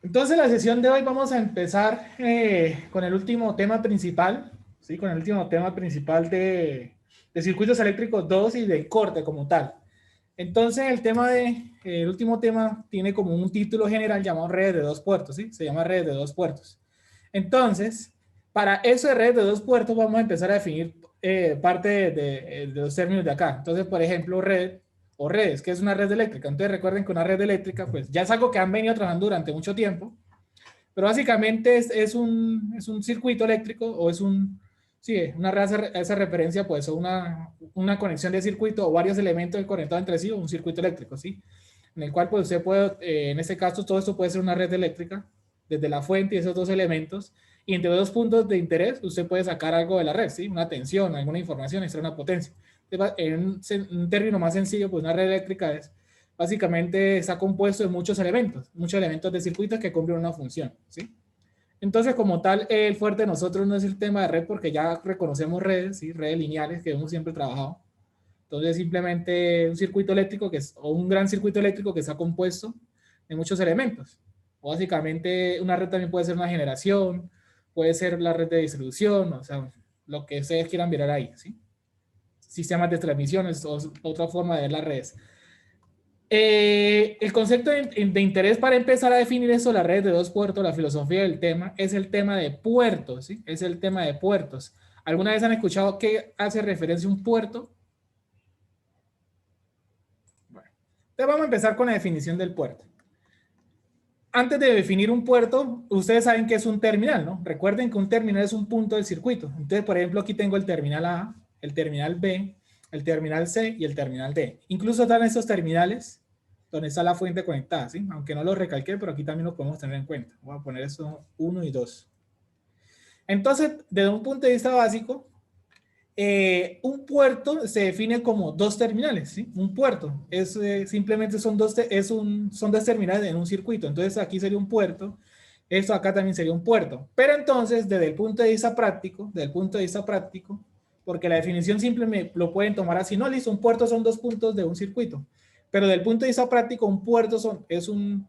Entonces, la sesión de hoy vamos a empezar con el último tema principal, ¿sí? Con el último tema principal de circuitos eléctricos 2 y del corte como tal. Entonces, el último tema tiene como un título general llamado redes de dos puertos, ¿sí? Se llama redes de dos puertos. Entonces, para eso de redes de dos puertos vamos a empezar a definir parte de los términos de acá. Entonces, por ejemplo, red o redes, que es una red eléctrica. Entonces, recuerden que una red eléctrica, pues ya es algo que han venido trabajando durante mucho tiempo, pero básicamente es un circuito eléctrico o es un, sí, una esa referencia, pues, o una conexión de circuito o varios elementos conectados entre sí, o un circuito eléctrico, ¿sí? En el cual, pues, usted puede, en este caso, todo esto puede ser una red eléctrica, desde la fuente y esos dos elementos, y entre dos puntos de interés, usted puede sacar algo de la red, ¿sí? Una tensión, alguna información, extraer una potencia. En un término más sencillo, pues una red eléctrica es básicamente está compuesto de muchos elementos de circuitos que cumplen una función, ¿sí? Entonces, como tal, el fuerte de nosotros no es el tema de red porque ya reconocemos redes, ¿sí? Redes lineales que hemos siempre trabajado. Entonces, simplemente un circuito eléctrico o un gran circuito eléctrico que está compuesto de muchos elementos. O básicamente, una red también puede ser una generación, puede ser la red de distribución, o sea, lo que ustedes quieran mirar ahí, ¿sí? Sistemas de transmisiones o otra forma de ver las redes. El concepto de interés para empezar a definir eso, la red de dos puertos, la filosofía del tema, es el tema de puertos, ¿sí? Es el tema de puertos. ¿Alguna vez han escuchado qué hace referencia a un puerto? Bueno, entonces vamos a empezar con la definición del puerto. Antes de definir un puerto, ustedes saben que es un terminal, ¿no? Recuerden que un terminal es un punto del circuito. Entonces, por ejemplo, aquí tengo el terminal A, el terminal B, el terminal C y el terminal D. Incluso están estos terminales donde está la fuente conectada, ¿sí? Aunque no lo recalqué, pero aquí también lo podemos tener en cuenta. Voy a poner eso 1 y 2. Entonces, desde un punto de vista básico, un puerto se define como dos terminales, ¿sí? Un puerto es simplemente son son dos terminales en un circuito. Entonces, aquí sería un puerto. Esto acá también sería un puerto. Pero entonces, desde el punto de vista práctico, porque la definición simple lo pueden tomar así, no, listo, un puerto son dos puntos de un circuito. Pero desde el punto de vista práctico, un puerto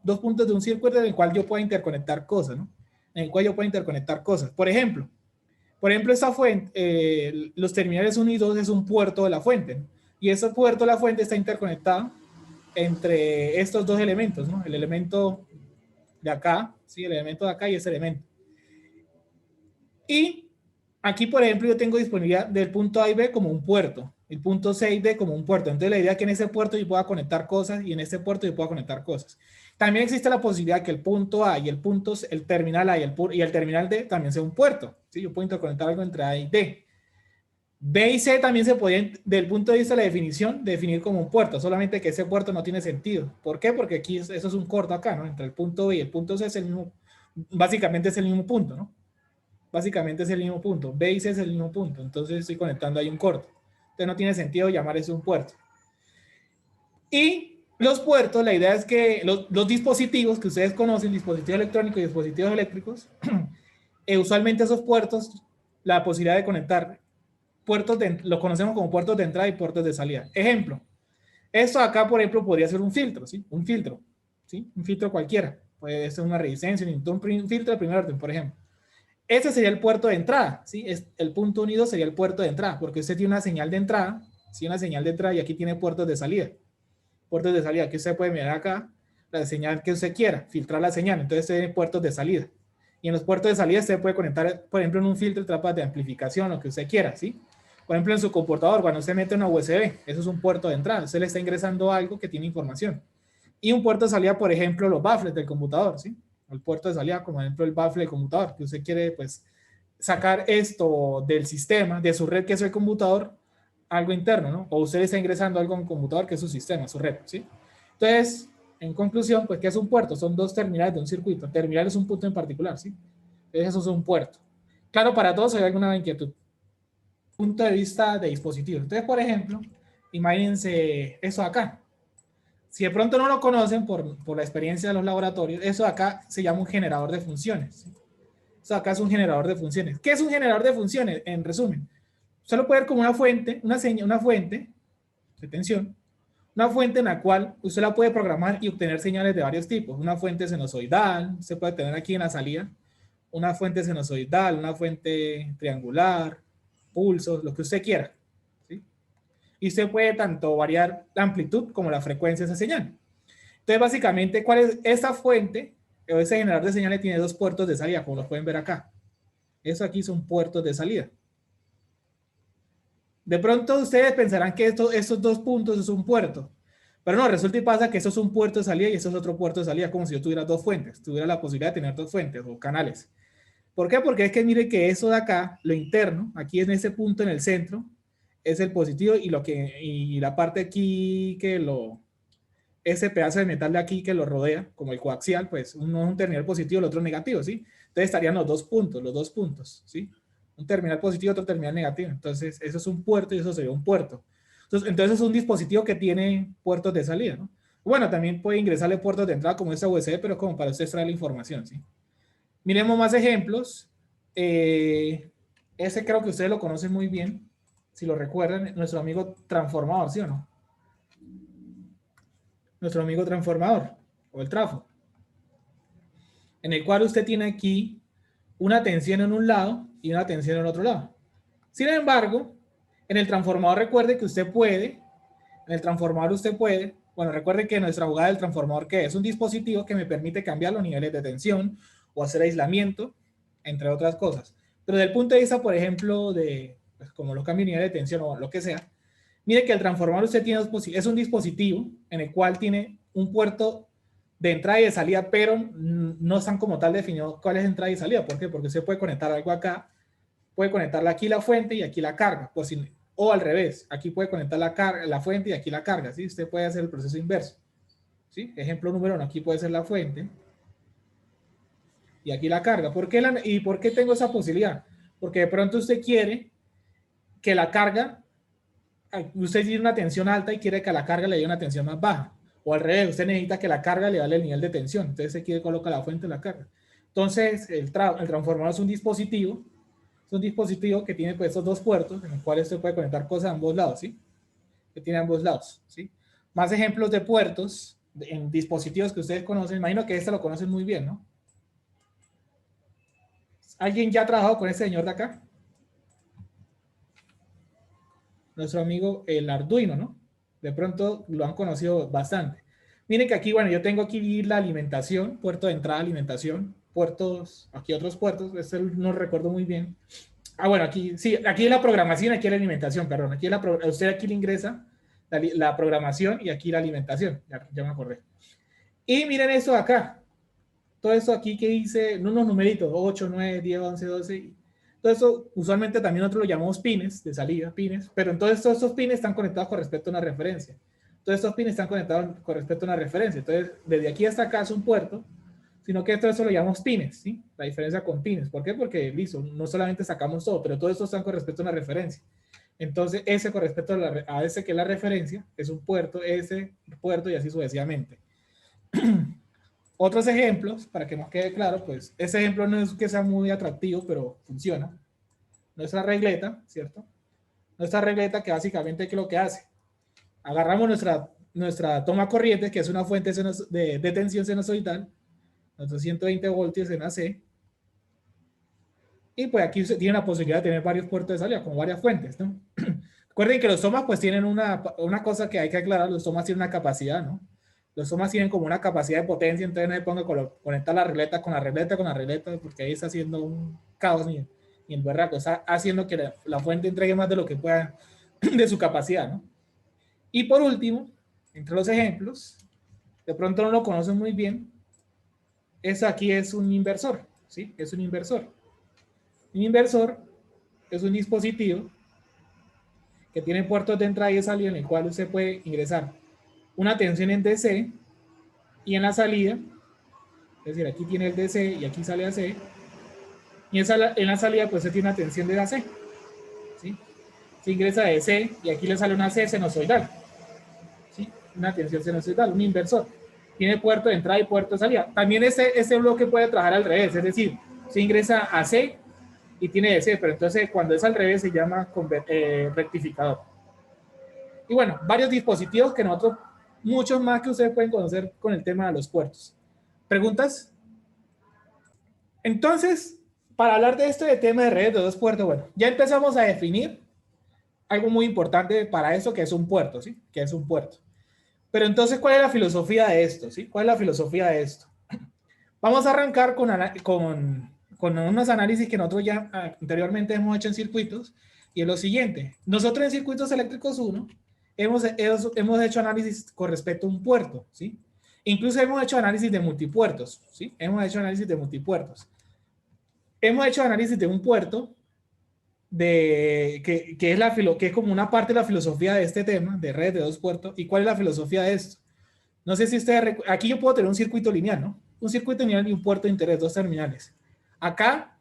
dos puntos de un circuito en el cual yo pueda interconectar cosas, ¿no? En el cual yo pueda interconectar cosas. Por ejemplo, esta fuente, los terminales 1 y 2 es un puerto de la fuente, ¿no? Y ese puerto de la fuente está interconectado entre estos dos elementos, ¿no? El elemento de acá, ¿sí? El elemento de acá y ese elemento. Y aquí, por ejemplo, yo tengo disponibilidad del punto A y B como un puerto, el punto C y D como un puerto. Entonces, la idea es que en ese puerto yo pueda conectar cosas y en este puerto yo pueda conectar cosas. También existe la posibilidad que el punto A y el terminal A y el terminal D también sea un puerto, ¿sí? Yo puedo interconectar algo entre A y D. B y C también se podían, del punto de vista de la definición, definir como un puerto, solamente que ese puerto no tiene sentido. ¿Por qué? Porque aquí eso es un corto acá, ¿no? Entre el punto B y el punto C es el mismo, básicamente es el mismo punto, ¿no? Básicamente es el mismo punto. B y C es el mismo punto. Entonces estoy conectando ahí un corto. Entonces no tiene sentido llamar eso un puerto. Y los puertos, la idea es que los dispositivos que ustedes conocen, dispositivos electrónicos y dispositivos eléctricos, usualmente esos puertos, la posibilidad de conectar los conocemos como puertos de entrada y puertos de salida. Ejemplo, esto acá, por ejemplo, podría ser un filtro, ¿sí? Un filtro, ¿sí? Un filtro cualquiera. Puede ser una resistencia, un filtro de primer orden, por ejemplo. Ese sería el puerto de entrada, ¿sí? El punto unido sería el puerto de entrada, porque usted tiene una señal de entrada, ¿sí? Una señal de entrada y aquí tiene puertos de salida. Puertos de salida, que usted puede mirar acá, la señal que usted quiera, filtrar la señal, entonces tiene puertos de salida. Y en los puertos de salida usted puede conectar, por ejemplo, en un filtro trapas de amplificación, lo que usted quiera, ¿sí? Por ejemplo, en su computador, cuando usted mete una USB, eso es un puerto de entrada, usted le está ingresando algo que tiene información. Y un puerto de salida, por ejemplo, los baffles del computador, ¿sí? El puerto de salida, como por ejemplo el baffle del computador, que usted quiere, pues, sacar esto del sistema, de su red que es el computador, algo interno, ¿no? O usted está ingresando algo en el computador que es su sistema, su red, ¿sí? Entonces, en conclusión, pues, ¿qué es un puerto? Son dos terminales de un circuito. Terminal es un punto en particular, ¿sí? Entonces, eso es un puerto. Claro, para todos hay alguna inquietud. Punto de vista de dispositivos. Entonces, por ejemplo, imagínense eso acá. Si de pronto no lo conocen por la experiencia de los laboratorios, eso acá se llama un generador de funciones, ¿sí? Eso acá es un generador de funciones. ¿Qué es un generador de funciones? En resumen, usted lo puede ver como una fuente, una fuente de tensión, Una fuente en la cual usted la puede programar y obtener señales de varios tipos. Una fuente sinusoidal, se puede tener aquí en la salida, una fuente sinusoidal, una fuente triangular, pulsos, lo que usted quiera, ¿sí? Y usted puede tanto variar la amplitud como la frecuencia de esa señal. Entonces, básicamente, ¿cuál es esta fuente? O ese generador de señales tiene dos puertos de salida, como lo pueden ver acá. Eso aquí son puertos de salida. De pronto ustedes pensarán que estos dos puntos es un puerto, pero no, resulta y pasa que eso es un puerto de salida y eso es otro puerto de salida, como si yo tuviera dos fuentes, tuviera la posibilidad de tener dos fuentes o canales. ¿Por qué? Porque es que mire que eso de acá, lo interno, aquí en ese punto en el centro, es el positivo y la parte aquí ese pedazo de metal de aquí que lo rodea, como el coaxial, pues uno es un terminal positivo, el otro negativo, ¿sí? Entonces estarían los dos puntos, ¿sí? Un terminal positivo, otro terminal negativo. Entonces, eso es un puerto y eso sería un puerto. Entonces es un dispositivo que tiene puertos de salida, ¿no? Bueno, también puede ingresarle puertos de entrada como esta USB, pero como para usted extraer la información, ¿sí? Miremos más ejemplos. Ese creo que ustedes lo conocen muy bien, si lo recuerdan, nuestro amigo transformador, ¿sí o no? Nuestro amigo transformador, o el trafo, en el cual usted tiene aquí una tensión en un lado y una tensión en otro lado. Sin embargo, en el transformador recuerde que usted puede, en el transformador usted puede, bueno, recuerde que nuestra jugada del transformador, ¿qué es? Un dispositivo que me permite cambiar los niveles de tensión o hacer aislamiento, entre otras cosas. Pero desde el punto de vista, por ejemplo, de pues, como los cambios de nivel de tensión o lo que sea, mire que el transformador usted tiene es un dispositivo en el cual tiene un puerto de entrada y de salida, pero no están como tal definidos cuál es entrada y salida. ¿Por qué? Porque usted puede conectar algo acá, puede conectarle aquí la fuente y aquí la carga, o al revés, aquí puede conectar la fuente y aquí la carga, ¿sí? Usted puede hacer el proceso inverso, ¿sí? Ejemplo número 1, aquí puede ser la fuente y aquí la carga. ¿Y por qué tengo esa posibilidad? Porque de pronto usted quiere que la carga, usted tiene una tensión alta y quiere que a la carga le dé una tensión más baja. O al revés, usted necesita que la carga le dé el nivel de tensión. Entonces se quiere colocar la fuente en la carga. Entonces el transformador es un dispositivo que tiene pues, estos dos puertos en los cuales se puede conectar cosas a ambos lados, ¿sí? Que tiene ambos lados, ¿sí? Más ejemplos de puertos en dispositivos que ustedes conocen. Imagino que este lo conocen muy bien, ¿no? ¿Alguien ya ha trabajado con este señor de acá? Nuestro amigo el Arduino, ¿no? De pronto lo han conocido bastante. Miren que aquí, bueno, yo tengo aquí la alimentación, puerto de entrada, alimentación, puertos, aquí otros puertos, este no recuerdo muy bien. Ah, bueno, aquí, sí, aquí es la programación, aquí es la alimentación, perdón, usted aquí le ingresa la programación y aquí la alimentación, ya me acordé. Y miren esto de acá, todo esto aquí que dice, unos numeritos, 8, 9, 10, 11, 12, todo eso usualmente también nosotros lo llamamos pines de salida, pines, pero entonces todos estos pines están conectados con respecto a una referencia. Todos estos pines están conectados con respecto a una referencia. Entonces, desde aquí hasta acá es un puerto, sino que todo eso lo llamamos pines, ¿sí? La diferencia con pines. ¿Por qué? Porque, listo, no solamente sacamos todo, pero todo esto está con respecto a una referencia. Entonces, ese con respecto a ese que es la referencia, es un puerto, ese puerto y así sucesivamente. Otros ejemplos, para que nos quede claro, pues ese ejemplo no es que sea muy atractivo, pero funciona. Nuestra regleta, ¿cierto? Nuestra regleta que básicamente, ¿qué es lo que hace? Agarramos nuestra toma corriente, que es una fuente de tensión sinusoidal, nuestros 120 voltios en AC, y pues aquí usted tiene la posibilidad de tener varios puertos de salida, como varias fuentes, ¿no? Recuerden que los tomas pues tienen una cosa que hay que aclarar, los tomas tienen una capacidad, ¿no? Los tomas tienen como una capacidad de potencia, entonces no se ponga a conectar la regleta con la regleta, porque ahí está haciendo un caos ni el berraco, está haciendo que la fuente entregue más de lo que pueda de su capacidad, ¿no? Y por último, entre los ejemplos, de pronto no lo conocen muy bien, eso aquí es un inversor, ¿sí? Es un inversor. Un inversor es un dispositivo que tiene puertos de entrada y de salida en el cual usted puede ingresar una tensión en DC y en la salida, es decir, aquí tiene el DC y aquí sale AC, y en la salida pues se tiene una tensión de AC, ¿sí? Se ingresa DC y aquí le sale una C sinusoidal, ¿sí? Una tensión sinusoidal, un inversor. Tiene puerto de entrada y puerto de salida. También este bloque puede trabajar al revés, es decir, se ingresa AC y tiene DC, pero entonces cuando es al revés se llama rectificador. Y bueno, varios dispositivos que nosotros, muchos más que ustedes pueden conocer con el tema de los puertos. ¿Preguntas? Entonces, para hablar de esto de tema de redes de dos puertos, bueno, ya empezamos a definir algo muy importante para eso, que es un puerto, ¿sí? Que es un puerto. Pero entonces, ¿cuál es la filosofía de esto? ¿Sí? ¿Cuál es la filosofía de esto? Vamos a arrancar con unos análisis que nosotros ya anteriormente hemos hecho en circuitos, y es lo siguiente. Nosotros en circuitos eléctricos 1 hemos hecho análisis con respecto a un puerto, ¿sí? Incluso hemos hecho análisis de multipuertos, ¿sí? Hemos hecho análisis de multipuertos. Hemos hecho análisis de un puerto que es como una parte de la filosofía de este tema, de redes de dos puertos. ¿Y cuál es la filosofía de esto? No sé si ustedes, aquí yo puedo tener un circuito lineal, ¿no? Un circuito lineal y un puerto de interés, dos terminales. Acá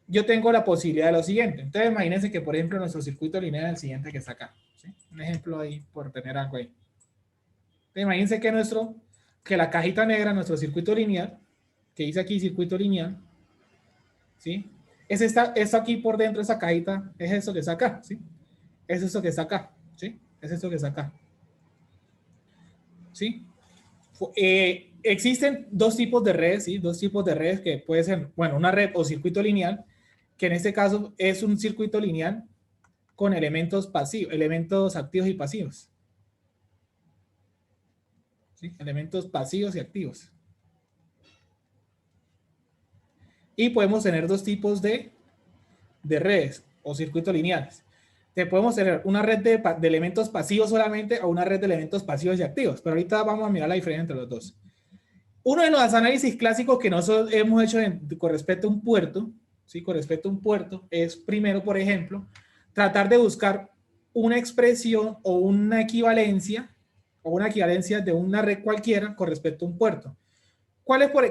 yo tengo la posibilidad de lo siguiente. Entonces imagínense que, por ejemplo, nuestro circuito lineal es el siguiente que está acá, ¿sí? Un ejemplo ahí por tener algo ahí. Entonces, imagínense que la cajita negra, nuestro circuito lineal, que dice aquí circuito lineal, ¿sí? Es esto aquí por dentro, esa cajita, es esto que está acá, ¿sí? Es esto que está acá, ¿sí? Es esto que está acá, ¿sí? Existen dos tipos de redes, ¿sí? Dos tipos de redes que puede ser, bueno, una red o circuito lineal, que en este caso es un circuito lineal con elementos pasivos, elementos activos y pasivos, ¿sí? Elementos pasivos y activos. Y podemos tener dos tipos de redes o circuitos lineales. Podemos tener una red de elementos pasivos solamente o una red de elementos pasivos y activos, pero ahorita vamos a mirar la diferencia entre los dos. Uno de los análisis clásicos que nosotros hemos hecho con respecto a un puerto, ¿sí? Con respecto a un puerto, es primero, por ejemplo, tratar de buscar una expresión o una equivalencia de una red cualquiera con respecto a un puerto.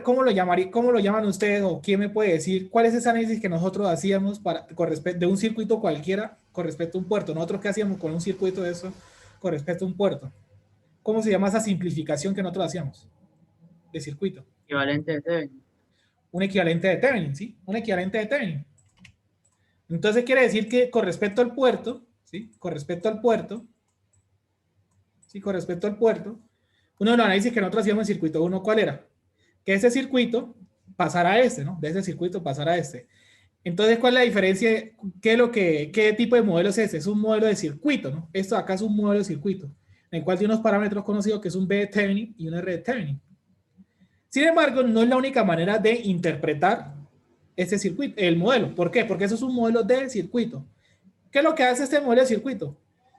¿Cómo lo llaman ustedes o quién me puede decir cuál es ese análisis que nosotros hacíamos con respecto de un circuito cualquiera con respecto a un puerto? Nosotros qué hacíamos con un circuito de eso con respecto a un puerto. ¿Cómo se llama esa simplificación que nosotros hacíamos de circuito? Equivalente de Thevenin. Un equivalente de Thevenin, ¿sí? Un equivalente de Thevenin. Entonces quiere decir que con respecto al puerto, ¿sí? Con respecto al puerto, ¿sí? Con respecto al puerto, uno de los análisis que nosotros hacíamos en circuito 1, ¿cuál era? Que ese circuito pasara a este, ¿no? De ese circuito pasara a este. Entonces, ¿cuál es la diferencia? ¿Qué tipo de modelo es ese? Es un modelo de circuito, ¿no? Esto acá es un modelo de circuito, en el cual tiene unos parámetros conocidos que es un B de Thevenin y un R de Thevenin. Sin embargo, no es la única manera de interpretar este circuito, el modelo. ¿Por qué? Porque eso es un modelo de circuito. ¿Qué es lo que hace este modelo de circuito?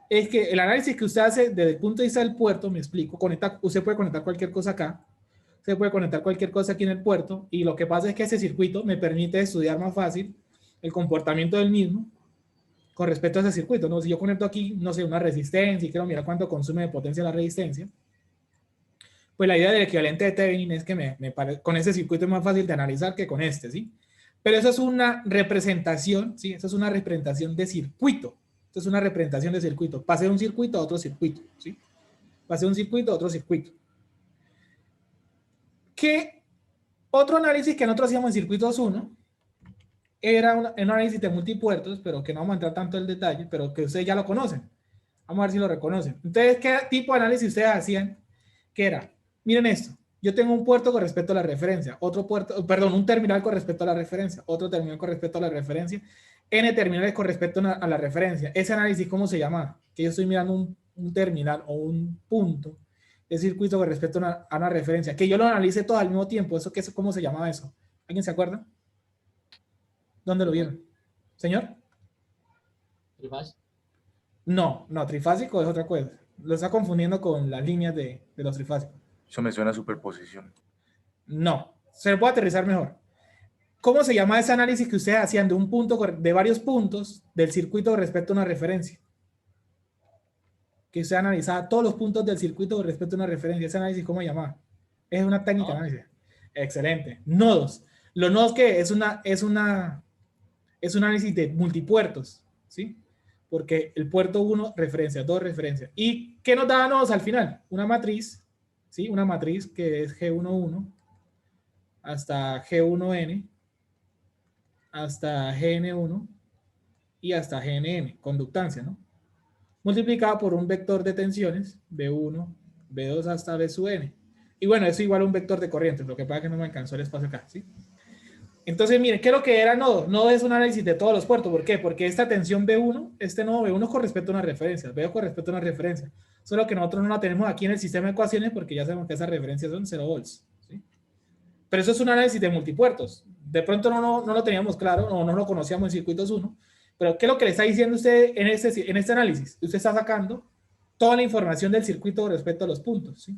Es que el análisis que usted hace desde el punto de vista del puerto, me explico, usted puede conectar cualquier cosa acá, usted puede conectar cualquier cosa aquí en el puerto, y lo que pasa es que ese circuito me permite estudiar más fácil el comportamiento del mismo con respecto a ese circuito, ¿no? Si yo conecto aquí, no sé, una resistencia y quiero mirar cuánto consume de potencia la resistencia, pues la idea del equivalente de Thevenin es que con ese circuito es más fácil de analizar que con este, ¿sí? Pero eso es una representación, ¿sí? Eso es una representación de circuito. Eso es una representación de circuito. Pasé de un circuito a otro circuito, ¿sí? Pasé de un circuito a otro circuito. ¿Qué otro análisis que nosotros hacíamos en circuitos 1 era un análisis de multipuertos, pero que no vamos a entrar tanto en detalle, pero que ustedes ya lo conocen. Vamos a ver si lo reconocen. Entonces, ¿qué tipo de análisis ustedes hacían? Que era, miren esto, yo tengo un puerto con respecto a la referencia, otro puerto, perdón, un terminal con respecto a la referencia, otro terminal con respecto a la referencia, n terminales con respecto a la referencia. Ese análisis, ¿cómo se llama? Que yo estoy mirando un terminal o un punto de circuito con respecto a una referencia, que yo lo analice todo al mismo tiempo. ¿Cómo se llamaba eso? ¿Alguien se acuerda? ¿Dónde lo vieron? ¿Señor? ¿Trifásico? No, no, trifásico es otra cosa. Lo está confundiendo con las líneas de los trifásicos. Eso me suena a superposición. No, se lo puedo aterrizar mejor. ¿Cómo se llama ese análisis que ustedes hacían de un punto, de varios puntos del circuito respecto a una referencia? Que usted analizaba todos los puntos del circuito respecto a una referencia. Ese análisis, ¿cómo se llama? Es una técnica de análisis. Excelente. Nodos. Los nodos que es un análisis de multipuertos, ¿sí? Porque el puerto 1, referencia, 2, referencia. ¿Y qué nos da nodos al final? Una matriz, ¿sí? Una matriz que es G11 hasta G1N, hasta GN1 y hasta GNN, conductancia, ¿no? multiplicado por un vector de tensiones, B1, B2 hasta B sub n. Y bueno, eso igual a un vector de corrientes, lo que pasa es que no me alcanzó el espacio acá, ¿sí? Entonces, miren, ¿qué es lo que era nodo? Nodo es un análisis de todos los puertos. ¿Por qué? Porque esta tensión B1, este nodo B1 con respecto a una referencia, B2 con respecto a una referencia. Solo que nosotros no la tenemos aquí en el sistema de ecuaciones porque ya sabemos que esas referencias son 0 volts, ¿sí? Pero eso es un análisis de multipuertos. De pronto no lo teníamos claro, o no lo conocíamos en circuitos 1. Pero ¿qué es lo que le está diciendo usted en este análisis? Usted está sacando toda la información del circuito con respecto a los puntos, ¿sí?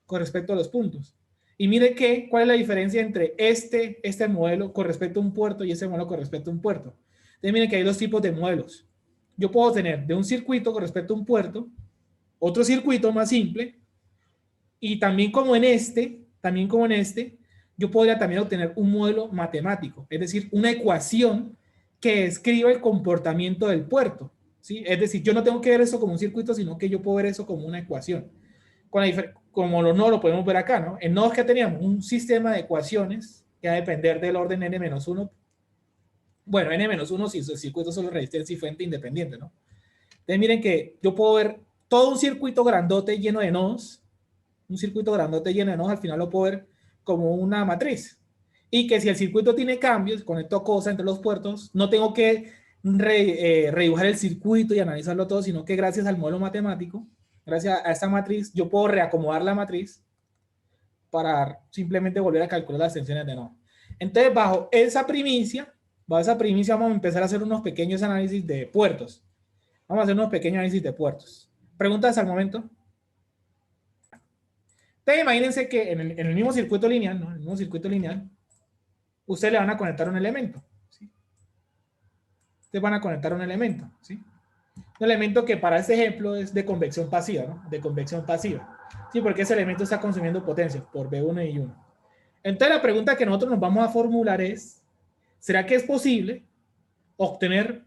Con respecto a los puntos. Y mire cuál es la diferencia entre este modelo con respecto a un puerto y este modelo con respecto a un puerto. Entonces miren que hay dos tipos de modelos. Yo puedo tener de un circuito con respecto a un puerto, otro circuito más simple, y también como en este, yo podría también obtener un modelo matemático, es decir, una ecuación que describa el comportamiento del puerto, ¿sí? Es decir, yo no tengo que ver eso como un circuito, sino que yo puedo ver eso como una ecuación. Como los nodos lo podemos ver acá, ¿no? En nodos que teníamos un sistema de ecuaciones que va a depender del orden n-1. Bueno, n-1 si el circuito solo resistencia y fuente independiente, ¿no? Entonces miren que yo puedo ver todo un circuito grandote lleno de nodos, un circuito grandote lleno de nodos, al final lo puedo ver como una matriz. Y que si el circuito tiene cambios, conecto cosas entre los puertos, no tengo que redibujar el circuito y analizarlo todo, sino que gracias al modelo matemático, gracias a esta matriz, yo puedo reacomodar la matriz para simplemente volver a calcular las tensiones de nodo. Entonces, bajo esa primicia, vamos a empezar a hacer unos pequeños análisis de puertos. Vamos a hacer unos pequeños análisis de puertos. ¿Preguntas al momento? Entonces, imagínense que en el mismo circuito lineal, ¿no? En el mismo circuito lineal, ustedes le van a conectar un elemento, ¿sí? Ustedes van a conectar un elemento, ¿sí? Un elemento que para este ejemplo es de convección pasiva, ¿no? De convección pasiva. Sí, porque ese elemento está consumiendo potencia por B1 y 1. Entonces, la pregunta que nosotros nos vamos a formular es, ¿será que es posible obtener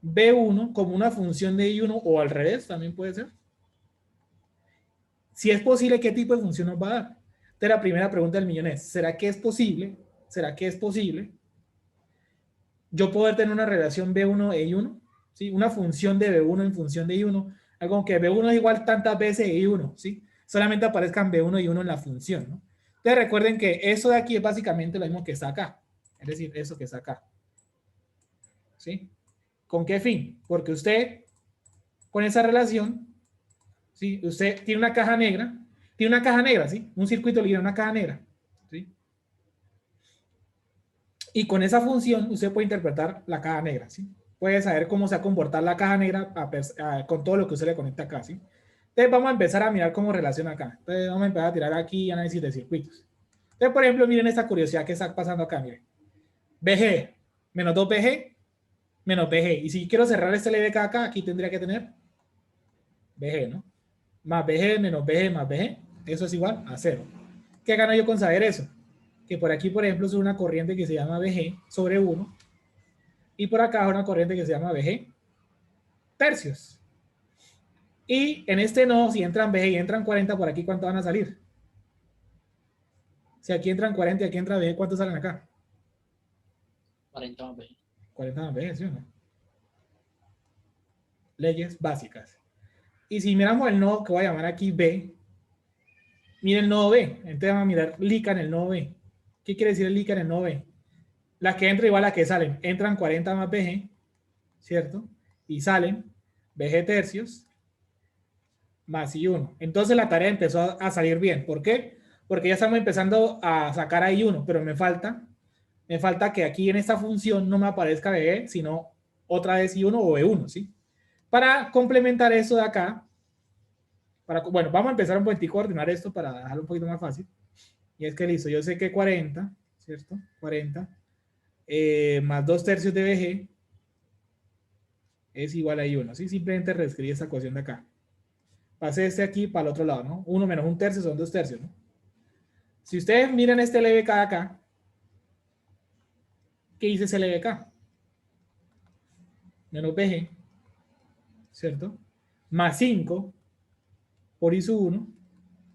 B1 como una función de I1 o al revés? También puede ser. Si es posible, ¿qué tipo de función nos va a dar? Entonces, la primera pregunta del millón es, ¿será que es posible? ¿Será que es posible yo poder tener una relación B1 e I1? ¿Sí? Una función de B1 en función de I1. Algo que B1 es igual tantas veces I1, ¿sí? Solamente aparezcan B1 y I1 en la función, ¿no? Entonces recuerden que eso de aquí es básicamente lo mismo que está acá. Es decir, eso que está acá. ¿Sí? ¿Con qué fin? Porque usted, con esa relación, ¿sí? Usted tiene una caja negra, ¿sí? Un circuito lineal, una caja negra, ¿sí? Y con esa función usted puede interpretar la caja negra, ¿sí? Puede saber cómo se va a comportar la caja negra con todo lo que usted le conecta acá, ¿sí? Entonces vamos a empezar a mirar cómo relaciona acá. Entonces vamos a empezar a tirar aquí análisis de circuitos. Entonces, por ejemplo, miren esta curiosidad que está pasando acá, miren. BG menos 2BG menos BG. Y si quiero cerrar este LBK acá, aquí tendría que tener BG, ¿no? Más BG menos BG más BG. Eso es igual a 0. ¿Qué gano yo con saber eso? Que por aquí, por ejemplo, es una corriente que se llama BG sobre 1. Y por acá es una corriente que se llama BG tercios. Y en este nodo, si entran BG y entran 40, por aquí, ¿cuánto van a salir? Si aquí entran 40 y aquí entra BG, ¿cuántos salen acá? 40 más B. 40 más BG, ¿sí o no? Leyes básicas. Y si miramos el nodo que voy a llamar aquí B, miren el nodo B. Entonces vamos a mirar LICA en el nodo B. ¿Qué quiere decir el LICA en el nodo B? Las que entran igual a las que salen. Entran 40 más BG, ¿cierto? Y salen BG tercios más I1. Entonces la tarea empezó a salir bien. ¿Por qué? Porque ya estamos empezando a sacar a I1, pero me falta que aquí en esta función no me aparezca BG, sino otra vez I1 o B1, ¿sí? Para complementar eso de acá, bueno, vamos a empezar un poquitico a ordenar esto para dejarlo un poquito más fácil. Y es que listo, yo sé que 40, ¿cierto? 40 más 2 tercios de BG es igual a I1, ¿sí? Simplemente reescribí esta ecuación de acá. Pasé este aquí para el otro lado, ¿no? 1 menos 1 tercio son 2 tercios, ¿no? Si ustedes miran este LBK de acá, ¿qué dice ese LBK? Menos BG, ¿cierto? Más 5 por I sub 1,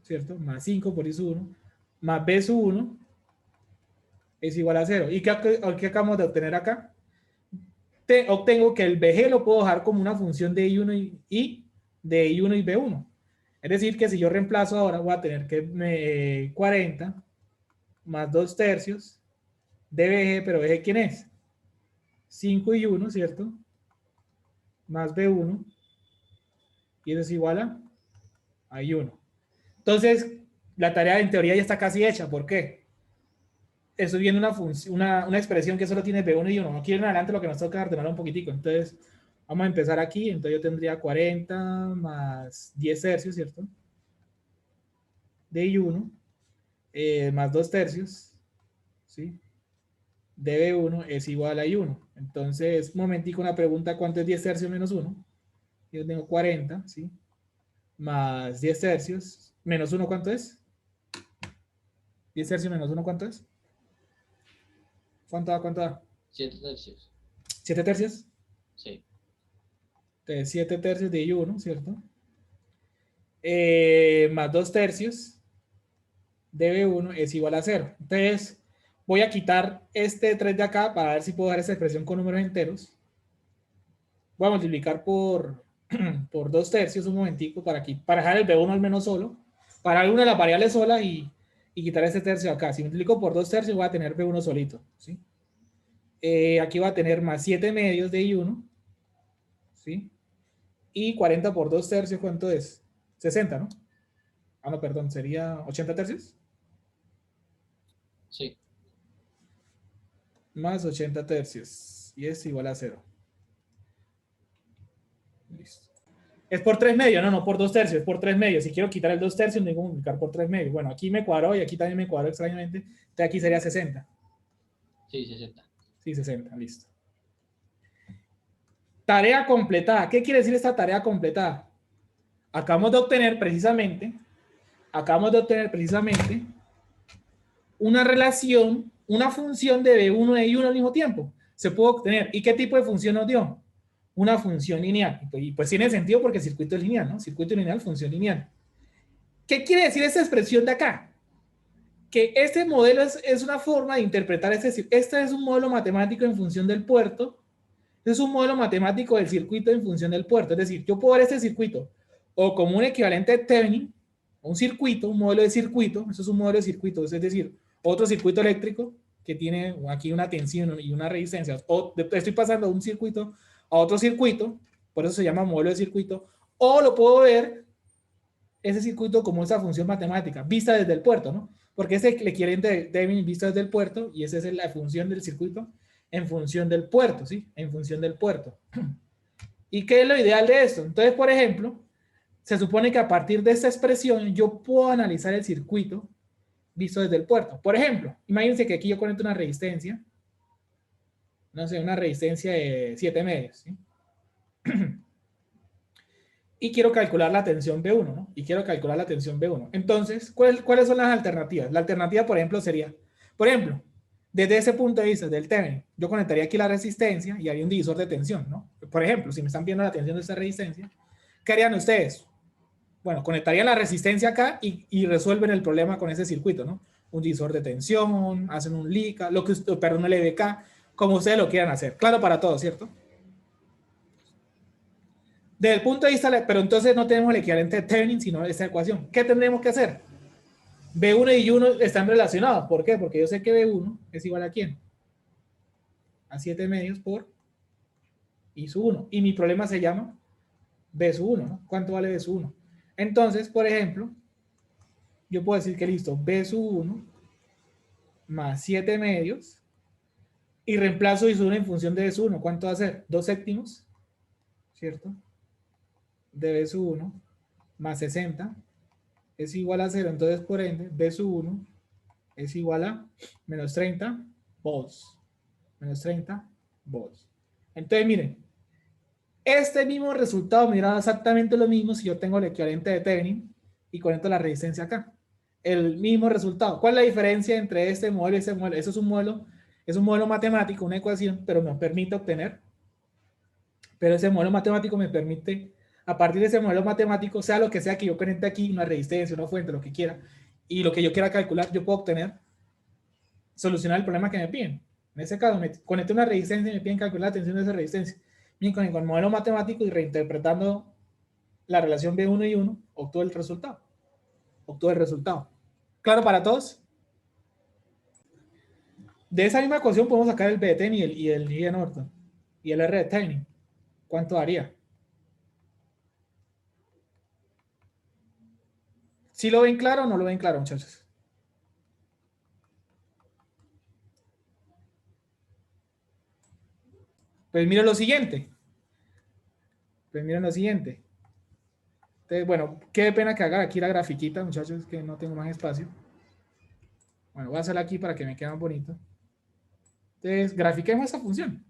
¿cierto? Más 5 por I sub 1, más B sub 1 es igual a 0. ¿Y qué acabamos de obtener acá? obtengo que el BG lo puedo dejar como una función de I1 de I1 y B1. Es decir, que si yo reemplazo ahora, voy a tener que 40 más 2 tercios de BG, pero BG, ¿quién es? 5 y 1, ¿cierto? Más B1. Y eso es igual a I1. Entonces, la tarea en teoría ya está casi hecha. ¿Por qué? Estoy viendo una expresión que solo tiene B1 y 1. Aquí en adelante lo que nos toca ordenar un poquitico. Entonces, vamos a empezar aquí. Entonces yo tendría 40 más 10 tercios, ¿cierto? De I1 más 2 tercios, ¿sí? De B1 es igual a I1. Entonces, un momentico, una pregunta, ¿cuánto es 10 tercios menos 1? Yo tengo 40, ¿sí? Más 10 tercios. Menos 1, ¿cuánto es? 10 tercios menos 1, ¿cuánto es? ¿Cuánto da? ¿Cuánto da? 7 tercios. 7 tercios. Sí. Entonces, 7 tercios de I1, ¿cierto? Más 2 tercios de B1 es igual a 0. Entonces, voy a quitar este 3 de acá para ver si puedo dar esa expresión con números enteros. Voy a multiplicar por 2 tercios un momentico para dejar el B1 al menos solo, para alguna de las variables solas y quitar este tercio acá. Si multiplico por 2 tercios voy a tener B1 solito, ¿sí? Aquí va a tener más 7 medios de I1, ¿sí? Y 40 por 2 tercios, ¿cuánto es? 60, ¿no? Ah, no, perdón, sería 80 tercios. Sí. Más 80 tercios. Y es igual a 0. Listo. Es por 3 medios, no por 2 tercios, es por 3 medios. Si quiero quitar el 2 tercios, tengo que multiplicar por 3 medios. Bueno, aquí me cuadró y aquí también me cuadró extrañamente. Entonces aquí sería 60. Sí, 60. Sí, 60, listo. Tarea completada. ¿Qué quiere decir esta tarea completada? Acabamos de obtener precisamente una relación, una función de B1 e I1 al mismo tiempo. Se puede obtener. ¿Y qué tipo de función nos dio? Una función lineal. Y pues tiene sentido porque el circuito es lineal, ¿no? Circuito lineal, función lineal. ¿Qué quiere decir esta expresión de acá? Que este modelo es una forma de interpretar este es un modelo matemático en función del puerto. Es un modelo matemático del circuito en función del puerto. Es decir, yo puedo ver este circuito o como un equivalente de Thevenin, un circuito, un modelo de circuito. Eso es un modelo de circuito. Es decir, otro circuito eléctrico que tiene aquí una tensión y una resistencia. O estoy pasando de un circuito a otro circuito, por eso se llama modelo de circuito. O lo puedo ver ese circuito como esa función matemática, vista desde el puerto, ¿no? Porque ese le quieren Thevenin vista desde el puerto y esa es la función del circuito en función del puerto, ¿sí? En función del puerto. ¿Y qué es lo ideal de esto? Entonces, por ejemplo, se supone que a partir de esta expresión yo puedo analizar el circuito visto desde el puerto. Por ejemplo, imagínense que aquí yo conecto una resistencia, no sé, una resistencia de 7 medios, ¿sí? Y quiero calcular la tensión B1, ¿no? Y quiero calcular la tensión B1. Entonces, ¿cuáles son las alternativas? La alternativa, por ejemplo, sería, por ejemplo, desde ese punto de vista del Thevenin, yo conectaría aquí la resistencia y haría un divisor de tensión, ¿no? Por ejemplo, si me están viendo la tensión de esta resistencia, ¿qué harían ustedes? Bueno, conectarían la resistencia acá y resuelven el problema con ese circuito, ¿no? Un divisor de tensión, hacen un LICA, un LVK, como ustedes lo quieran hacer. Claro para todos, ¿cierto? Desde el punto de vista, pero entonces no tenemos el equivalente de Thevenin, sino esta ecuación. ¿Qué tendremos que hacer? B1 y I1 están relacionados. ¿Por qué? Porque yo sé que B1 es igual a ¿quién? A 7 medios por I sub 1. Y mi problema se llama B sub 1, ¿no? ¿Cuánto vale B sub 1? Entonces, por ejemplo, yo puedo decir que listo, B sub 1 más 7 medios y reemplazo I sub 1 en función de B sub 1. ¿Cuánto va a ser? 2 séptimos, ¿cierto? De B sub 1 más 60 es igual a 0. Entonces, por ende, B sub 1 es igual a menos 30 volts. Menos 30 volts. Entonces, miren, este mismo resultado me dirá exactamente lo mismo si yo tengo el equivalente de Thevenin y conecto la resistencia acá. El mismo resultado. ¿Cuál es la diferencia entre este modelo y este modelo? Eso es un modelo matemático, una ecuación, pero me permite obtener. Pero ese modelo matemático me permite, a partir de ese modelo matemático, sea lo que sea que yo conecte aquí, una resistencia, una fuente, lo que quiera, y lo que yo quiera calcular, yo puedo obtener, solucionar el problema que me piden. En ese caso, conecté una resistencia y me piden calcular la tensión de esa resistencia. Bien, con el modelo matemático y reinterpretando la relación B1 y 1, obtuve el resultado. ¿Claro para todos? De esa misma ecuación podemos sacar el B de Thevenin y el I de Norton. Y el R de Thevenin. ¿Cuánto daría? ¿Sí lo ven claro o no lo ven claro, muchachos? Pues miren lo siguiente. Entonces, bueno, qué pena que haga aquí la grafiquita, muchachos, que no tengo más espacio. Bueno, voy a hacerla aquí para que me quede más bonito. Entonces, grafiquemos esa función.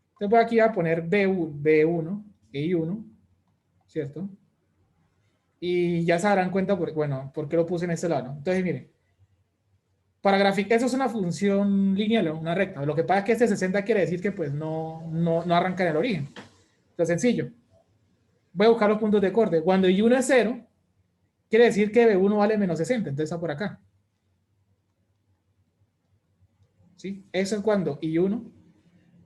Entonces, voy aquí a poner B1 e I1, ¿cierto? Y ya se darán cuenta, por qué lo puse en este lado. Entonces, miren, para graficar, eso es una función lineal, una recta. Lo que pasa es que este 60 quiere decir que pues no arranca en el origen. Entonces, sencillo. Voy a buscar los puntos de corte. Cuando I1 es 0, quiere decir que B1 vale menos 60. Entonces está por acá. ¿Sí? Eso es cuando I1,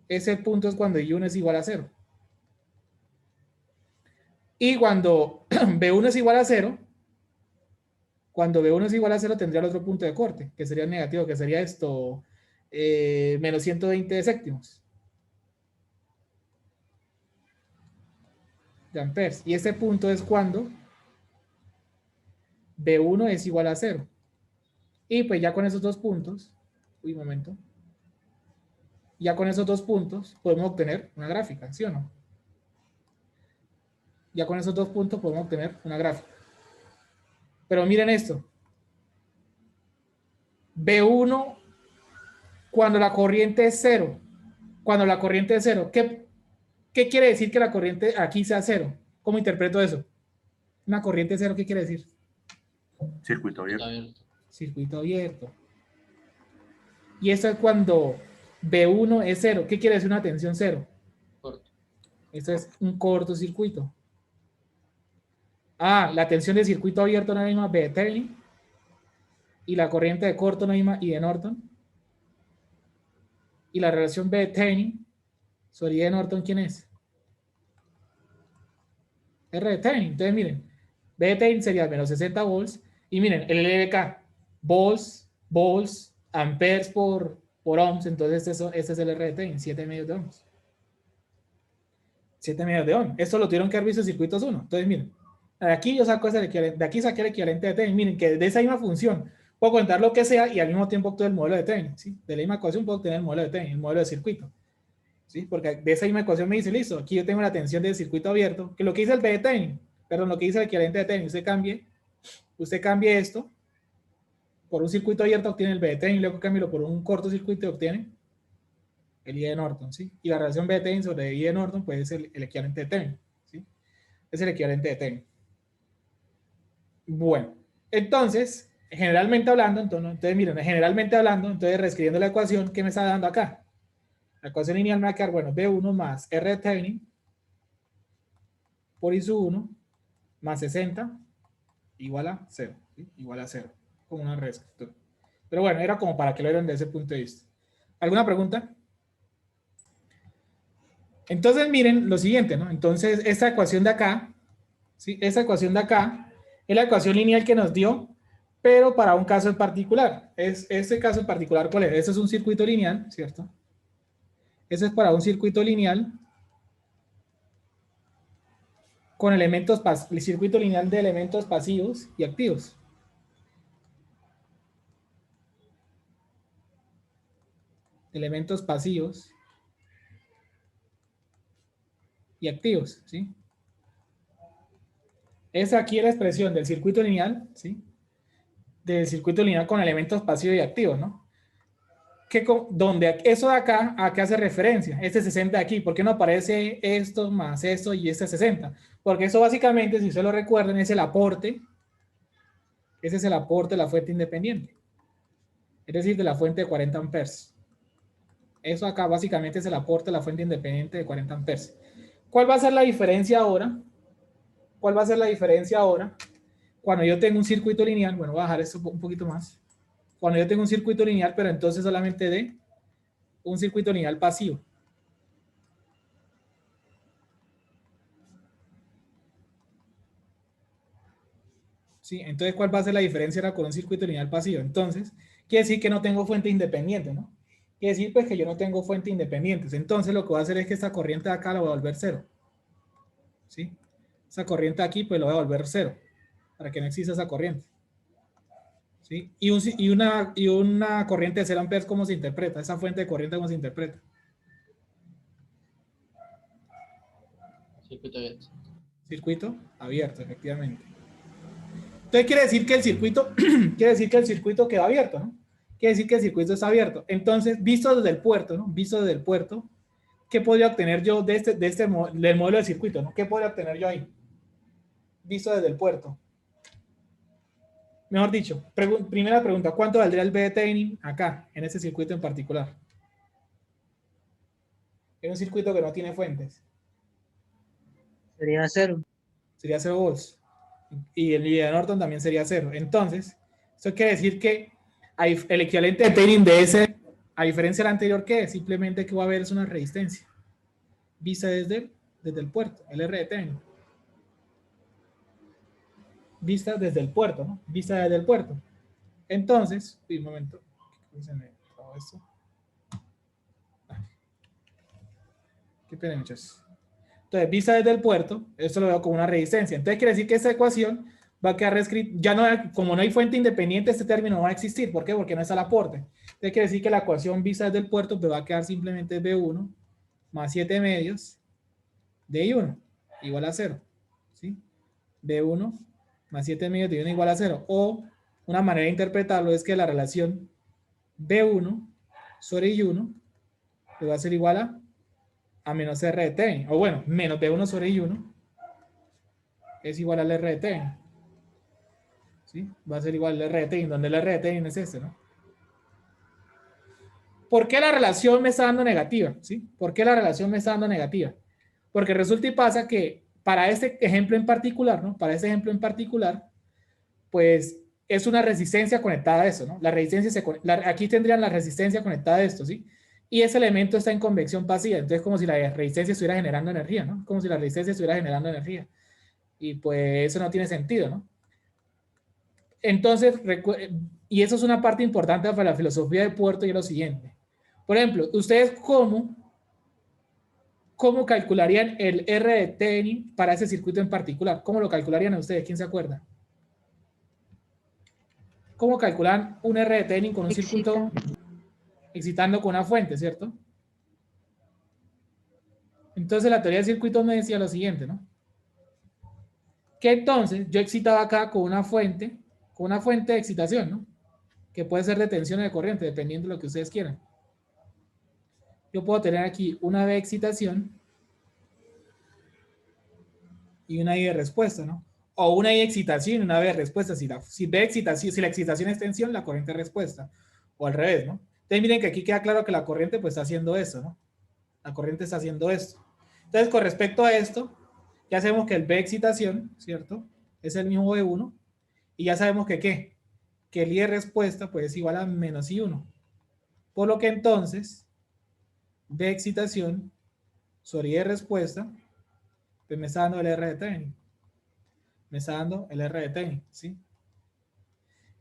ese punto es cuando I1 es igual a 0. Y cuando B1 es igual a 0, tendría el otro punto de corte, que sería negativo, que sería esto, menos 120 séptimos de amperes. Y ese punto es cuando B1 es igual a 0. Y pues ya con esos dos puntos, un momento, ya con esos dos puntos podemos obtener una gráfica, ¿sí o no? Ya con esos dos puntos podemos obtener una gráfica. Pero miren esto. B1 cuando la corriente es 0. Cuando la corriente es 0. ¿Qué quiere decir que la corriente aquí sea 0? ¿Cómo interpreto eso? Una corriente 0, ¿qué quiere decir? Circuito abierto. Circuito abierto. Y eso es cuando B1 es 0. ¿Qué quiere decir una tensión 0? Corto. Esto es un cortocircuito. La tensión de circuito abierto no es la misma B de Thevenin. Y la corriente de corto no es la misma I de Norton. Y la relación B de Thevenin sobre I de Norton, ¿quién es? R de Thevenin. Entonces, miren, B de Thevenin sería menos 60 volts. Y miren, el LDK, volts, amperes por ohms. Entonces, este es el R de Thevenin, 7 medios de ohms. 7 medios de ohms. Esto lo tuvieron que haber visto en circuitos 1. Entonces, miren, de aquí yo saco ese equivalente, de aquí saqué el equivalente de Thevenin. Miren, que de esa misma función puedo contar lo que sea y al mismo tiempo obtener el modelo de Thevenin. ¿Sí? De la misma ecuación puedo obtener el modelo de Thevenin, el modelo de circuito. ¿Sí? Porque de esa misma ecuación me dice, listo, aquí yo tengo la tensión del circuito abierto, que lo que dice el B de Thevenin, perdón, lo que dice el equivalente de Thevenin, usted cambie esto por un circuito abierto, obtiene el B de Thevenin, luego cámbialo por un cortocircuito y obtiene el I de Norton, ¿sí? Y la relación B de Thevenin sobre I de Norton, pues es el equivalente de Thevenin, ¿sí? Es el equivalente de Thevenin. Bueno, entonces, entonces reescribiendo la ecuación, ¿qué me está dando acá? La ecuación lineal me va a quedar, bueno, B1 más R de Thevenin por I sub 1 más 60 igual a 0, ¿sí? Igual a 0, como una reescritura. Pero bueno, era como para que lo vieran desde ese punto de vista. ¿Alguna pregunta? Entonces miren lo siguiente, ¿no? Entonces esta ecuación de acá, ¿sí? Esta ecuación de acá es la ecuación lineal que nos dio, pero para un caso en particular. Este caso en particular, ¿cuál es? Este es un circuito lineal, ¿cierto? Ese es para un circuito lineal con elementos, el circuito lineal de elementos pasivos y activos. Elementos pasivos y activos, ¿sí? Esa aquí es la expresión del circuito lineal, ¿sí? Del circuito lineal con elementos pasivos y activos, ¿no? Donde eso de acá, ¿a qué hace referencia? Este 60 de aquí, ¿por qué no aparece esto más esto y este 60? Porque eso básicamente, si ustedes lo recuerdan, es el aporte. Ese es el aporte de la fuente independiente. Es decir, de la fuente de 40 amperes. Eso acá básicamente es el aporte de la fuente independiente de 40 amperes. ¿Cuál va a ser la diferencia ahora? ¿Cuál va a ser la diferencia ahora? Cuando yo tengo un circuito lineal, bueno, voy a bajar esto un poquito más. Cuando yo tengo un circuito lineal, pero entonces solamente de un circuito lineal pasivo. ¿Sí? Entonces, ¿cuál va a ser la diferencia ahora con un circuito lineal pasivo? Entonces, quiere decir que no tengo fuente independiente, ¿no? Quiere decir pues que yo no tengo fuente independientes. Entonces, lo que voy a hacer es que esta corriente de acá la voy a volver cero. ¿Sí? Esa corriente de aquí pues la voy a volver cero, para que no exista esa corriente. ¿Sí? Y una corriente de 0 amperes, ¿cómo se interpreta? Esa fuente de corriente, ¿cómo se interpreta? Circuito abierto. Circuito abierto, efectivamente. Entonces quiere decir que el circuito, quiere decir que el circuito quedó abierto, ¿no? Quiere decir que el circuito está abierto. Entonces, visto desde el puerto, ¿no? Visto desde el puerto, ¿qué podría obtener yo del modelo de circuito, ¿no? ¿Qué podría obtener yo ahí? Visto desde el puerto. Mejor dicho, primera pregunta, ¿cuánto valdría el B de Thevenin acá, en este circuito en particular? En un circuito que no tiene fuentes. Sería 0. Sería 0 volts. Y el de Norton también sería 0. Entonces, eso quiere decir que el equivalente de Thevenin de ese, a diferencia del anterior, ¿qué es? Simplemente que va a haber es una resistencia vista desde el puerto, el R de Thevenin. Vista desde el puerto, ¿no? Vista desde el puerto. Entonces, un momento. Qué pena, muchachos. Entonces, vista desde el puerto, esto lo veo como una resistencia. Entonces, quiere decir que esta ecuación va a quedar reescrita. Ya no, como no hay fuente independiente, este término no va a existir. ¿Por qué? Porque no está el aporte. Entonces, quiere decir que la ecuación vista desde el puerto pues, va a quedar simplemente B1 más 7 medios de I1 igual a 0. ¿Sí? B1 más 7 medios de I1 igual a 0. O una manera de interpretarlo es que la relación B1 sobre I1 va a ser igual a menos R de Thevenin. O bueno, menos B1 sobre I1 es igual al R de Thevenin. ¿Sí? Va a ser igual al R de Thevenin, donde el R de Thevenin es este, ¿no? ¿Por qué la relación me está dando negativa? ¿Sí? ¿Por qué la relación me está dando negativa? Porque resulta y pasa que para este ejemplo en particular, ¿no? Para este ejemplo en particular, pues es una resistencia conectada a eso, ¿no? La resistencia aquí tendrían la resistencia conectada a esto, ¿sí? Y ese elemento está en convección pasiva, entonces como si la resistencia estuviera generando energía, ¿no? Como si la resistencia estuviera generando energía. Y pues eso no tiene sentido, ¿no? Entonces, y eso es una parte importante para la filosofía de puerto y es lo siguiente. Por ejemplo, ¿ustedes cómo calcularían el R de Thevenin para ese circuito en particular? ¿Cómo lo calcularían ustedes? ¿Quién se acuerda? ¿Cómo calculan un R de Thevenin con un circuito excitando con una fuente, cierto? Entonces la teoría del circuito me decía lo siguiente, ¿no? Que entonces yo excitaba acá con una fuente de excitación, ¿no? Que puede ser de tensión o de corriente, dependiendo de lo que ustedes quieran. Yo puedo tener aquí una V de excitación y una I de respuesta, ¿no? O una I de excitación y una V de respuesta. Si la excitación es tensión, la corriente es respuesta. O al revés, ¿no? Entonces miren que aquí queda claro que la corriente pues está haciendo eso, ¿no? La corriente está haciendo esto. Entonces con respecto a esto, ya sabemos que el V de excitación, ¿cierto? Es el mismo V1. Y ya sabemos que ¿qué? Que el I de respuesta pues es igual a menos I1. Por lo que entonces, V de excitación sobre I de respuesta, pues me está dando el R de Thevenin. Me está dando el R de Thevenin, ¿sí?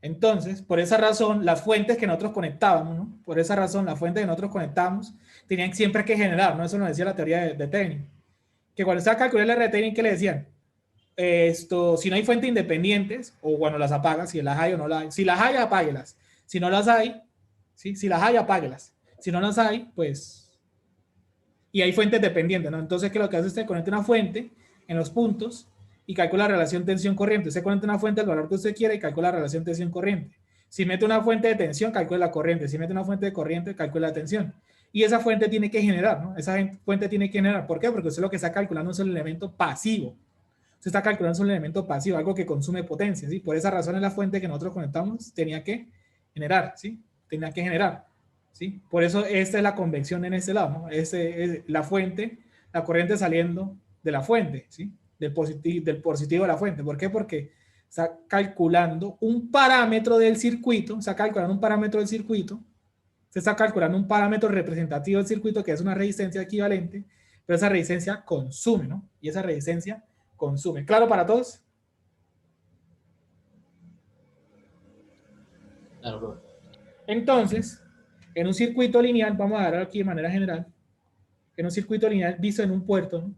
Entonces, por esa razón, las fuentes que nosotros conectábamos, ¿no? Por esa razón, las fuentes que nosotros conectamos tenían siempre que generar, ¿no? Eso nos decía la teoría de Thevenin. Que cuando estaba calculando el R de Thevenin, ¿qué le decían? Si no hay fuentes independientes, o bueno, las apagas, si las hay o no las hay. Si las hay, apáguelas. Si no las hay, ¿sí? Si las hay, apáguelas. Si no las hay, pues... Y hay fuentes dependientes, ¿no? Entonces, ¿qué es lo que hace? Usted conecta una fuente en los puntos y calcula la relación tensión-corriente. Usted conecta una fuente al valor que usted quiera y calcula la relación tensión-corriente. Si mete una fuente de tensión, calcula la corriente. Si mete una fuente de corriente, calcula la tensión. Y esa fuente tiene que generar, ¿no? Esa fuente tiene que generar. ¿Por qué? Porque usted lo que está calculando es un elemento pasivo. Usted está calculando un elemento pasivo, algo que consume potencia, ¿sí? Por esa razón, la fuente que nosotros conectamos tenía que generar, ¿sí? Tenía que generar, ¿sí? Por eso esta es la convección en este lado, ¿no? Es la fuente, la corriente saliendo de la fuente, ¿sí? Del positivo de la fuente. ¿Por qué? Porque está calculando un parámetro del circuito, está calculando un parámetro del circuito, Se está calculando un parámetro representativo del circuito que es una resistencia equivalente, pero esa resistencia consume, ¿no? Y esa resistencia consume. ¿Claro para todos? Claro, bro. Entonces, en un circuito lineal, vamos a dar aquí de manera general, en un circuito lineal visto en un puerto, ¿no?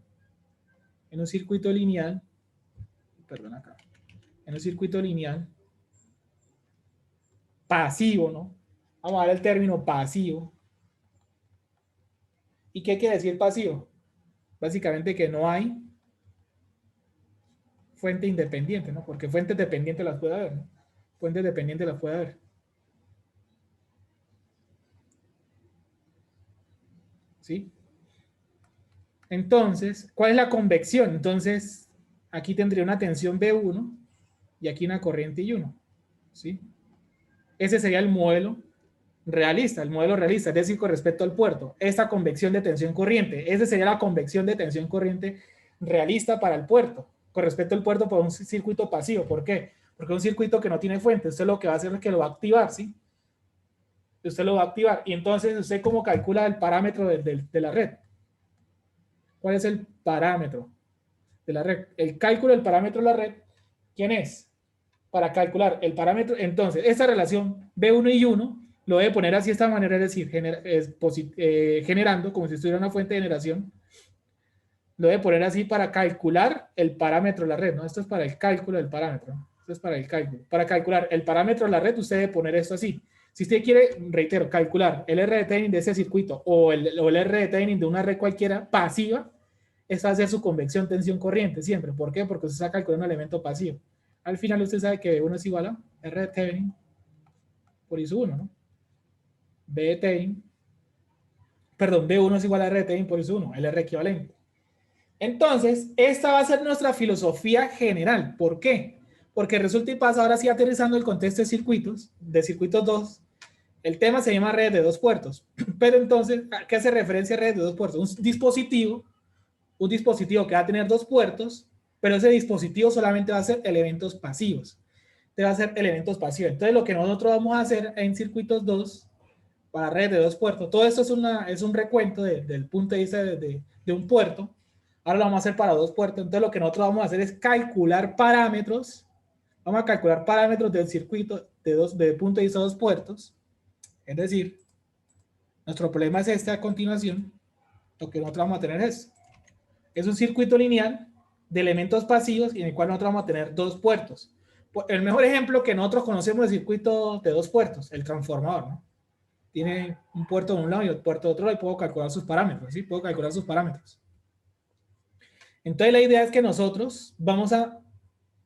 En un circuito lineal, perdón acá, en un circuito lineal pasivo, ¿no? Vamos a dar el término pasivo. ¿Y qué quiere decir pasivo? Básicamente que no hay fuente independiente, ¿no? Porque fuentes dependientes las puede haber, ¿no? Fuentes dependientes las puede haber. ¿Sí? Entonces, ¿cuál es la convección? Entonces, aquí tendría una tensión B1 y aquí una corriente I1. ¿Sí? Ese sería el modelo realista, es decir, con respecto al puerto. Esta convección de tensión corriente, esa sería la convección de tensión corriente realista para el puerto, con respecto al puerto por un circuito pasivo. ¿Por qué? Porque un circuito que no tiene fuente, usted lo que va a hacer es que lo va a activar, ¿sí? Usted lo va a activar. Y entonces, ¿usted cómo calcula el parámetro de la red? ¿Cuál es el parámetro de la red? El cálculo del parámetro de la red, ¿quién es? Para calcular el parámetro, entonces, esta relación B1 y 1 lo debe poner así de esta manera, es decir, generando, como si estuviera una fuente de generación, lo debe poner así para calcular el parámetro de la red, ¿no? Esto es para el cálculo del parámetro, ¿no? Esto es para el cálculo. Para calcular el parámetro de la red, usted debe poner esto así. Si usted quiere, reitero, calcular el R de Thevenin de ese circuito o el R de Thevenin de una red cualquiera pasiva, esta va a ser su convección tensión corriente siempre. ¿Por qué? Porque usted está calculando un elemento pasivo. Al final usted sabe que B1 es igual a R de Thevenin por I1, ¿no? B de Thevenin, perdón, B1 es igual a R de Thevenin por I1, el R equivalente. Entonces, esta va a ser nuestra filosofía general. ¿Por qué? Porque resulta y pasa, ahora sí aterrizando el contexto de circuitos 2, el tema se llama redes de dos puertos. Pero entonces, ¿a qué hace referencia a redes de dos puertos? Un dispositivo que va a tener dos puertos, pero ese dispositivo solamente va a ser elementos pasivos. Va a ser elementos pasivos. Entonces, lo que nosotros vamos a hacer en circuitos 2, para redes de dos puertos, todo esto es un recuento del punto de vista de un puerto. Ahora lo vamos a hacer para dos puertos. Entonces, lo que nosotros vamos a hacer es calcular parámetros. Vamos a calcular parámetros del circuito de punto de vista de dos puertos. Es decir, nuestro problema es este a continuación. Lo que nosotros vamos a tener es un circuito lineal de elementos pasivos y en el cual nosotros vamos a tener dos puertos. El mejor ejemplo que nosotros conocemos de circuito de dos puertos, el transformador, ¿no? Tiene un puerto de un lado y otro puerto de otro lado y puedo calcular sus parámetros, ¿sí? Puedo calcular sus parámetros. Entonces la idea es que nosotros vamos a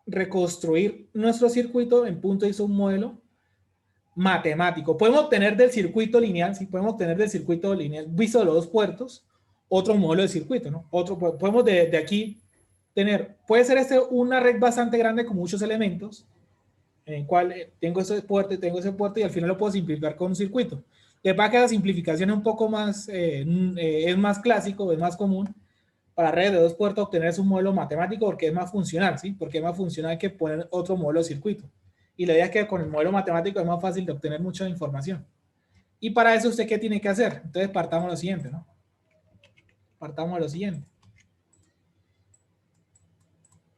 reconstruir nuestro circuito en punto de vista un modelo matemático. Podemos obtener del circuito lineal, sí, podemos obtener del circuito lineal visto de los dos puertos, otro modelo de circuito, ¿no? Podemos de aquí tener, puede ser una red bastante grande con muchos elementos, en el cual tengo ese puerto y al final lo puedo simplificar con un circuito. De verdad que la simplificación es un poco más, es más clásico, es más común. Para redes de dos puertos obtener un modelo matemático porque es más funcional, ¿sí? Porque es más funcional que poner otro modelo de circuito. Y la idea es que con el modelo matemático es más fácil de obtener mucha información. Y para eso, ¿usted qué tiene que hacer? Entonces, partamos lo siguiente, ¿no? Partamos de lo siguiente.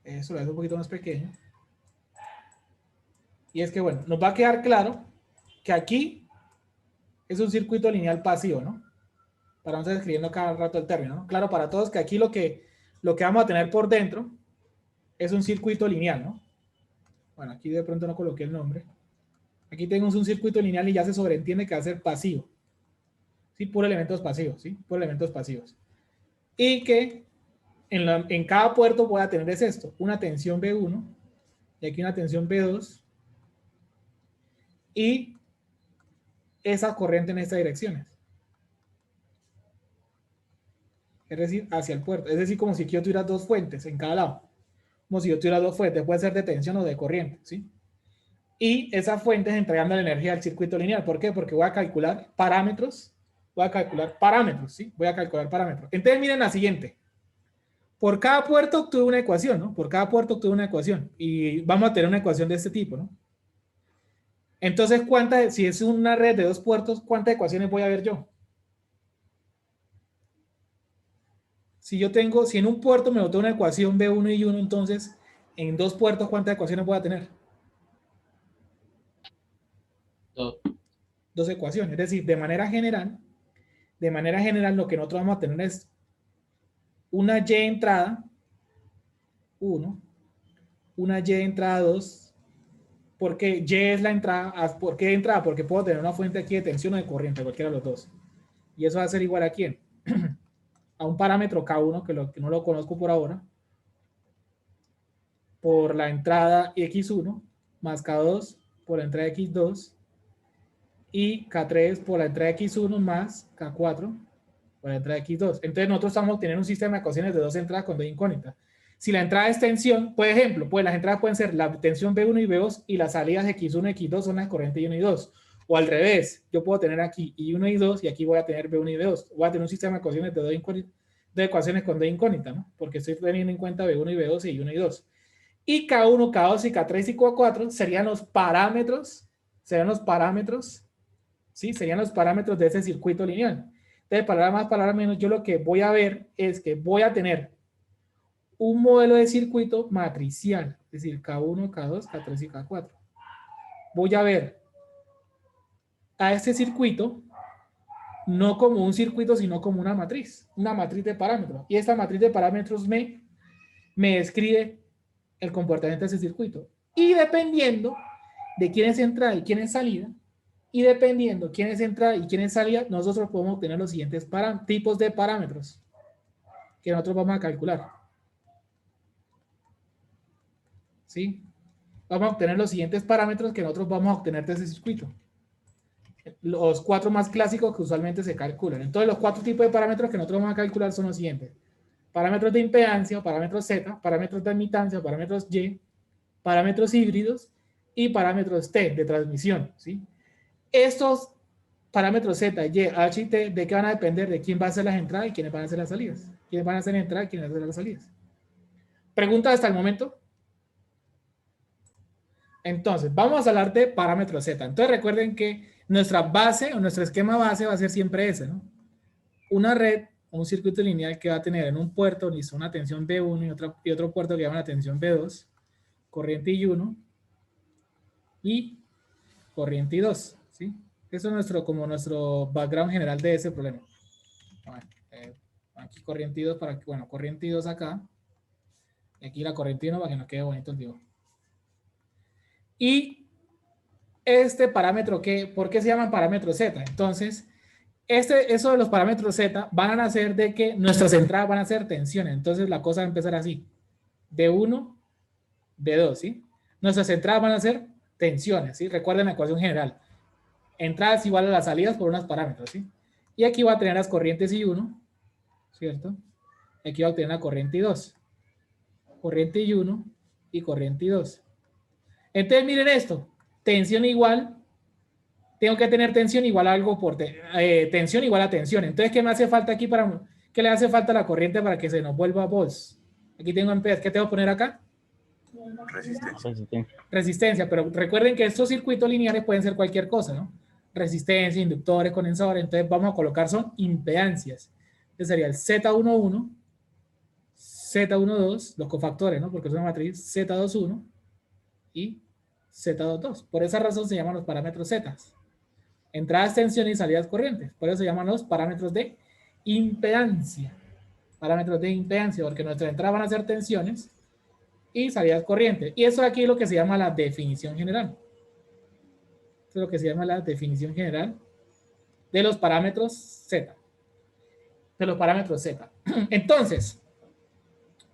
Eso lo hace un poquito más pequeño. Y es que, bueno, nos va a quedar claro que aquí es un circuito lineal pasivo, ¿no? Para no estar escribiendo cada rato el término, ¿no? Claro para todos que aquí lo que vamos a tener por dentro es un circuito lineal, ¿no? Bueno, aquí de pronto no coloqué el nombre. Aquí tenemos un circuito lineal y ya se sobreentiende que va a ser pasivo. ¿Sí? Por elementos pasivos, ¿sí? Por elementos pasivos. Y que en cada puerto voy a tener esto, una tensión B1 y aquí una tensión B2 y esa corriente en estas direcciones. Es decir, hacia el puerto. Es decir, como si yo tuviera dos fuentes en cada lado. Como si yo tuviera dos fuentes, puede ser de tensión o de corriente, ¿sí? Y esas fuentes entregando la energía al circuito lineal. ¿Por qué? Porque voy a calcular parámetros. ¿Sí? Voy a calcular parámetros. Entonces, miren la siguiente. Por cada puerto obtuve una ecuación, ¿no? Por cada puerto obtuve una ecuación. Y vamos a tener una ecuación de este tipo, ¿no? Entonces, si es una red de 2 puertos, ¿cuántas ecuaciones voy a ver yo? Si en un puerto me botó una ecuación B1 y 1, entonces, en 2 puertos, ¿cuántas ecuaciones voy a tener? 2. 2 ecuaciones. Es decir, de manera general, lo que nosotros vamos a tener es una Y entrada 1, una Y entrada 2, porque Y es la entrada. ¿Por qué entrada? Porque puedo tener una fuente aquí de tensión o de corriente, cualquiera de los dos. Y eso va a ser igual a ¿quién? A un parámetro K1, que no lo conozco por ahora, por la entrada X1, más K2 por la entrada X2, y K3 por la entrada X1 más K4 por la entrada X2. Entonces nosotros estamos obteniendo un sistema de ecuaciones de 2 entradas con 2 incógnitas. Si la entrada es tensión, por ejemplo, pues las entradas pueden ser la tensión B1 y B2 y las salidas X1 y X2 son las corrientes Y1 y 2. O al revés, yo puedo tener aquí I1 y 2 y aquí voy a tener B1 y B2. Voy a tener un sistema de ecuaciones de 2 incógnitas, de ecuaciones con 2 incógnitas, ¿no? Porque estoy teniendo en cuenta B1 y B2 y I1 y 2. Y K1, K2 y K3 y K4 serían los parámetros, ¿sí? Serían los parámetros de ese circuito lineal. Entonces, palabra más, palabra menos, yo lo que voy a ver es que voy a tener un modelo de circuito matricial, es decir, K1, K2, K3 y K4. Voy a ver a este circuito no como un circuito, sino como una matriz de parámetros. Y esta matriz de parámetros me describe el comportamiento de ese circuito. Y dependiendo de quién es entrada y quién es salida, nosotros podemos obtener los siguientes tipos de parámetros que nosotros vamos a calcular. ¿Sí? Vamos a obtener los siguientes parámetros que nosotros vamos a obtener de ese circuito. Los 4 más clásicos que usualmente se calculan. Entonces, los 4 tipos de parámetros que nosotros vamos a calcular son los siguientes: parámetros de impedancia, parámetros Z, parámetros de admitancia, parámetros Y, parámetros híbridos y parámetros T de transmisión. ¿Sí? Estos parámetros Z, Y, H y T, ¿de qué van a depender? De quién va a hacer las entradas y quiénes van a hacer las salidas. ¿Quiénes van a hacer entradas y quiénes van a hacer las salidas? ¿Preguntas hasta el momento? Entonces, vamos a hablar de parámetros Z. Entonces, recuerden que nuestra base o nuestro esquema base va a ser siempre ese, ¿no? Una red, un circuito lineal que va a tener en un puerto, listo, una tensión B1 y otro puerto que llama la tensión B2, corriente I1 y corriente I2, ¿sí? Eso es como nuestro background general de ese problema. Bueno, aquí corriente I2 corriente I2 acá, y aquí la corriente I1 para que nos quede bonito el dibujo. Y este parámetro, ¿por qué se llaman parámetros Z? Entonces, eso de los parámetros Z van a hacer de que nuestras entradas van a ser tensiones. Entonces, la cosa va a empezar así: D1, D2, ¿sí? Nuestras entradas van a ser tensiones, ¿sí? Recuerden la ecuación general. Entradas igual a las salidas por unos parámetros, ¿sí? Y aquí va a tener las corrientes I1, ¿cierto? Aquí va a tener la corriente I2. Corriente I1 y corriente I2. Entonces, miren esto. Tensión igual. Tengo que tener tensión igual a algo por tensión igual a tensión. Entonces, ¿qué me hace falta aquí qué le hace falta a la corriente para que se nos vuelva volts? Aquí tengo amperes. ¿Qué tengo que poner acá? Resistencia. Pero recuerden que estos circuitos lineales pueden ser cualquier cosa, ¿no? Resistencia, inductores, condensadores. Entonces, vamos a colocar son impedancias. Este sería el Z11, Z12, los cofactores, ¿no? Porque es una matriz, Z21 y Z22. Por esa razón se llaman los parámetros Z. Entradas tensiones y salidas corrientes. Por eso se llaman los parámetros de impedancia. Parámetros de impedancia, porque nuestras entradas van a ser tensiones y salidas corrientes. Y eso aquí es lo que se llama la definición general. Esto es lo que se llama la definición general de los parámetros Z. Entonces,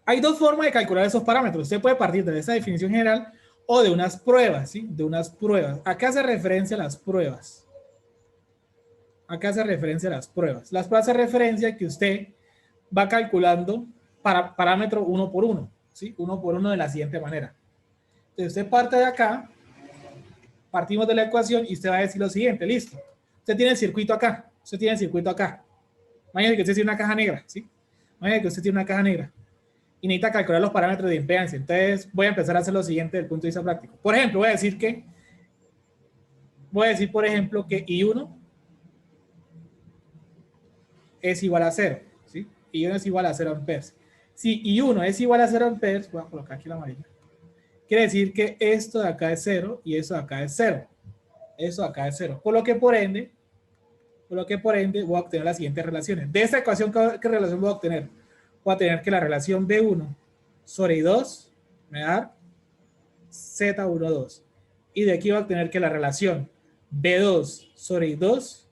hay 2 formas de calcular esos parámetros. Usted puede partir de esa definición general o de unas pruebas, ¿sí? De unas pruebas. Acá hace referencia a las pruebas. Las pruebas hace referencia a que usted va calculando parámetro uno por uno, ¿sí? Uno por uno de la siguiente manera. Entonces usted parte de acá, partimos de la ecuación y usted va a decir lo siguiente: listo. Usted tiene el circuito acá. Imagínese que usted tiene una caja negra, ¿sí? Y necesita calcular los parámetros de impedancia. Entonces voy a empezar a hacer lo siguiente desde el punto de vista práctico. Por ejemplo, voy a decir que voy a decir, por ejemplo, que I1 es igual a 0, ¿sí? I1 es igual a 0 amperes. Si I1 es igual a 0 amperes, voy a colocar aquí la amarilla, quiere decir que esto de acá es 0 y eso de acá es 0. Eso de acá es 0. Por lo que por ende voy a obtener las siguientes relaciones. De esta ecuación, ¿qué relación voy a obtener? Voy a tener que la relación B1 sobre I2 me va a dar Z12. Y de aquí voy a obtener que la relación B2 sobre I2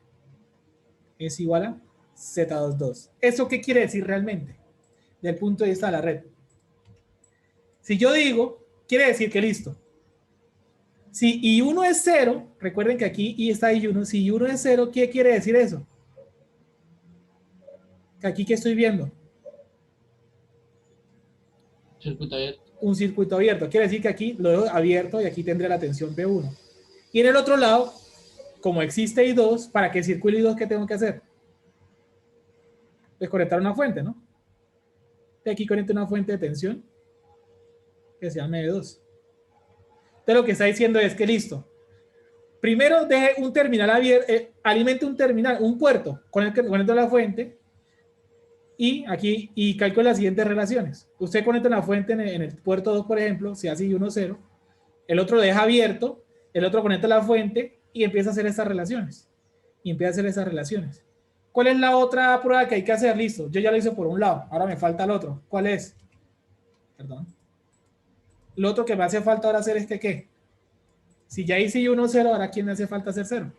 es igual a Z22. ¿Eso qué quiere decir realmente? Desde el punto de vista de la red. Si yo digo, quiere decir que listo. Si I1 es 0, recuerden que aquí I está I1, si I1 es 0, ¿qué quiere decir eso? Que aquí, ¿qué estoy viendo? Circuito abierto. Un circuito abierto. Quiere decir que aquí lo dejo abierto y aquí tendré la tensión B1. Y en el otro lado, como existe I2, para que circule I2, ¿qué tengo que hacer? Pues conectar una fuente, ¿no? De aquí conecto una fuente de tensión que se llama E2. Entonces lo que está diciendo es que listo. Primero deje un terminal abierto, alimente un terminal, un puerto con el que conecto la fuente y aquí y calcule las siguientes relaciones. Usted conecta una fuente en el puerto 2, por ejemplo, si hace I1 0, el otro lo deja abierto, el otro conecta la fuente y empieza a hacer estas relaciones. ¿Cuál es la otra prueba que hay que hacer? Listo, yo ya lo hice por un lado, ahora me falta el otro. ¿Cuál es? Perdón. Lo otro que me hace falta ahora hacer es que ¿qué? Si ya hice I1 0, ahora ¿quién me hace falta hacer 0?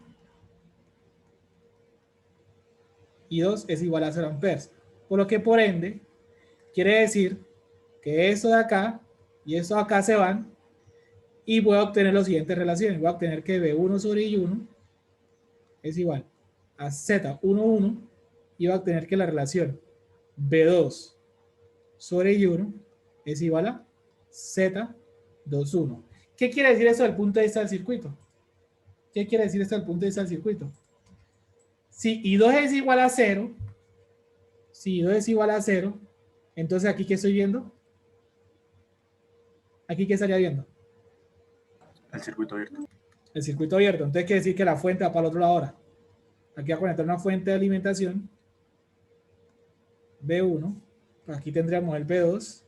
I2 es igual a 0 amperes. Por lo que por ende, quiere decir que esto de acá y esto de acá se van y voy a obtener las siguientes relaciones. Voy a obtener que B1 sobre I1 es igual a Z11 y voy a obtener que la relación B2 sobre I1 es igual a Z21. ¿Qué quiere decir eso desde el punto de vista del circuito? ¿Qué quiere decir esto desde el punto de vista del circuito? Si I2 es igual a 0, entonces aquí ¿qué estoy viendo? ¿Aquí qué estaría viendo? El circuito abierto. El circuito abierto. Entonces quiere decir que la fuente va para el otro lado ahora. Aquí voy a conectar una fuente de alimentación B1. Aquí tendríamos el B2.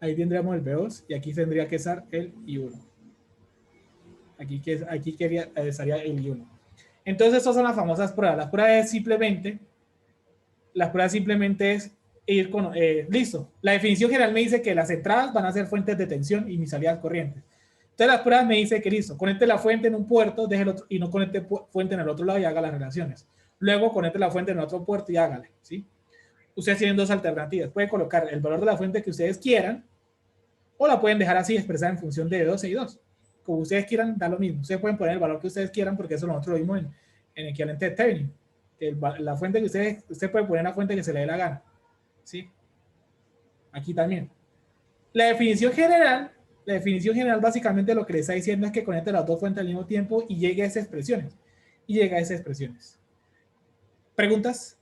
Ahí tendríamos el B2 y aquí tendría que estar el I1. Aquí estaría el I1. Entonces, estas son las famosas pruebas. Las pruebas simplemente es ir con, listo. La definición general me dice que las entradas van a ser fuentes de tensión y mis salidas corrientes. Entonces, las pruebas me dice que listo, conecte la fuente en un puerto, deje el otro, y no conecte fuente en el otro lado y haga las relaciones. Luego, conecte la fuente en el otro puerto y hágale, ¿sí? Ustedes tienen dos alternativas. Pueden colocar el valor de la fuente que ustedes quieran o la pueden dejar así expresada en función de 2 y 2. Como ustedes quieran, da lo mismo. Ustedes pueden poner el valor que ustedes quieran porque eso nosotros lo vimos en equivalente de Thevenin. La fuente que usted puede poner la fuente que se le dé la gana. ¿Sí? Aquí también. La definición general básicamente lo que le está diciendo es que conecte las dos fuentes al mismo tiempo y llegue a esas expresiones. ¿Preguntas?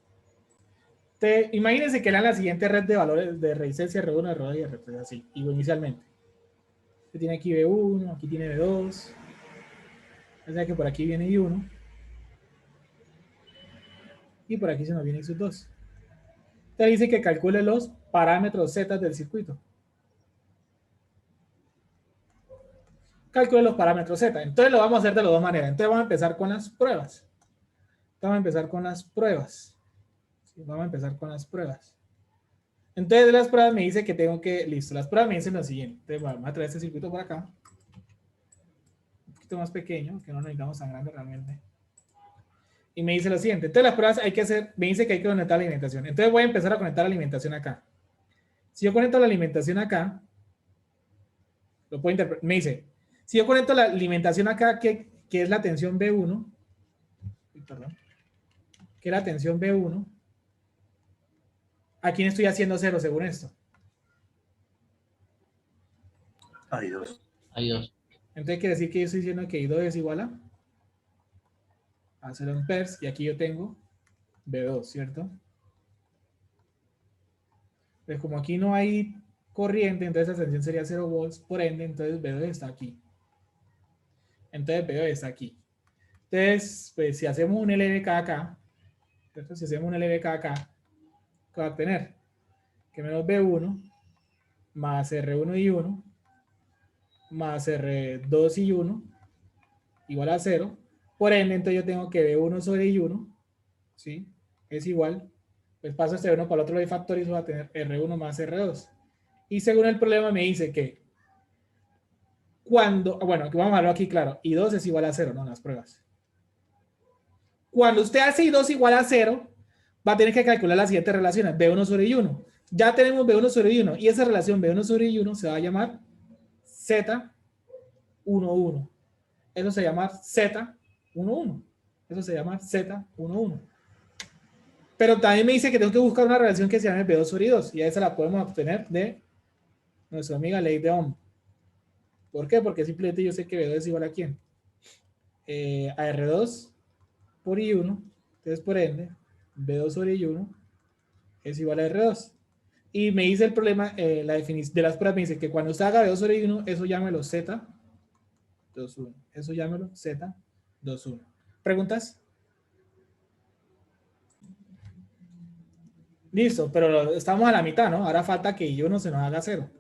Imagínense que le dan la siguiente red de valores de resistencia R1, R2 y R3, así, inicialmente. Usted tiene aquí B1, aquí tiene B2. O sea que por aquí viene I1. Y por aquí se nos viene X2. Te dice que calcule los parámetros Z del circuito. Calcule los parámetros Z. Entonces lo vamos a hacer de las dos maneras. Entonces vamos a empezar con las pruebas. Entonces de las pruebas me dice que tengo que, listo, las pruebas me dicen lo siguiente. Entonces vamos a traer este circuito por acá. Un poquito más pequeño, que no necesitamos tan grande realmente. Y me dice lo siguiente. Entonces las pruebas hay que hacer, me dice que hay que conectar la alimentación. Entonces voy a empezar a conectar la alimentación acá. Si yo conecto la alimentación acá, lo puedo interpretar. Me dice, si yo conecto la alimentación acá, que es la tensión B1, perdón, que es la tensión B1, ¿a quién estoy haciendo cero según esto? I2. I2. Entonces quiere decir que yo estoy diciendo que I2 es igual a 0 amperes y aquí yo tengo B2, ¿cierto? Pues como aquí no hay corriente, entonces la tensión sería 0 volts, por ende, entonces B2 está aquí. Entonces, pues si hacemos un LBK acá, ¿cierto? Si hacemos un LBK acá, ¿qué va a tener? Que menos B1 más R1 y 1 más R2 y 1 igual a 0. Por ende, entonces yo tengo que B1 sobre I1, ¿sí? Es igual. Pues paso este 1 para el otro lado y factorizo, va a tener R1 más R2. Y según el problema me dice que cuando, bueno, vamos a verlo aquí claro, I2 es igual a 0, ¿no? Las pruebas. Cuando usted hace I2 igual a 0, va a tener que calcular las siguientes relaciones, B1 sobre I1. Ya tenemos B1 sobre I1 y esa relación B1 sobre I1 se va a llamar Z11. Eso se llama Z11. Eso se llama Z11. Pero también me dice que tengo que buscar una relación que se llame B2 sobre I2 y esa la podemos obtener de nuestra amiga ley de Ohm. ¿Por qué? Porque simplemente yo sé que B2 es igual a ¿quién? A R2 por I1. Entonces, por ende, B2 sobre I1 es igual a R2. Y me dice el problema, la definición de las pruebas me dice que cuando usted haga B2 sobre I1, eso llámelo Z21. Eso llámelo Z21. ¿Preguntas? Listo, pero estamos a la mitad, ¿no? Ahora falta que I1 se nos haga 0.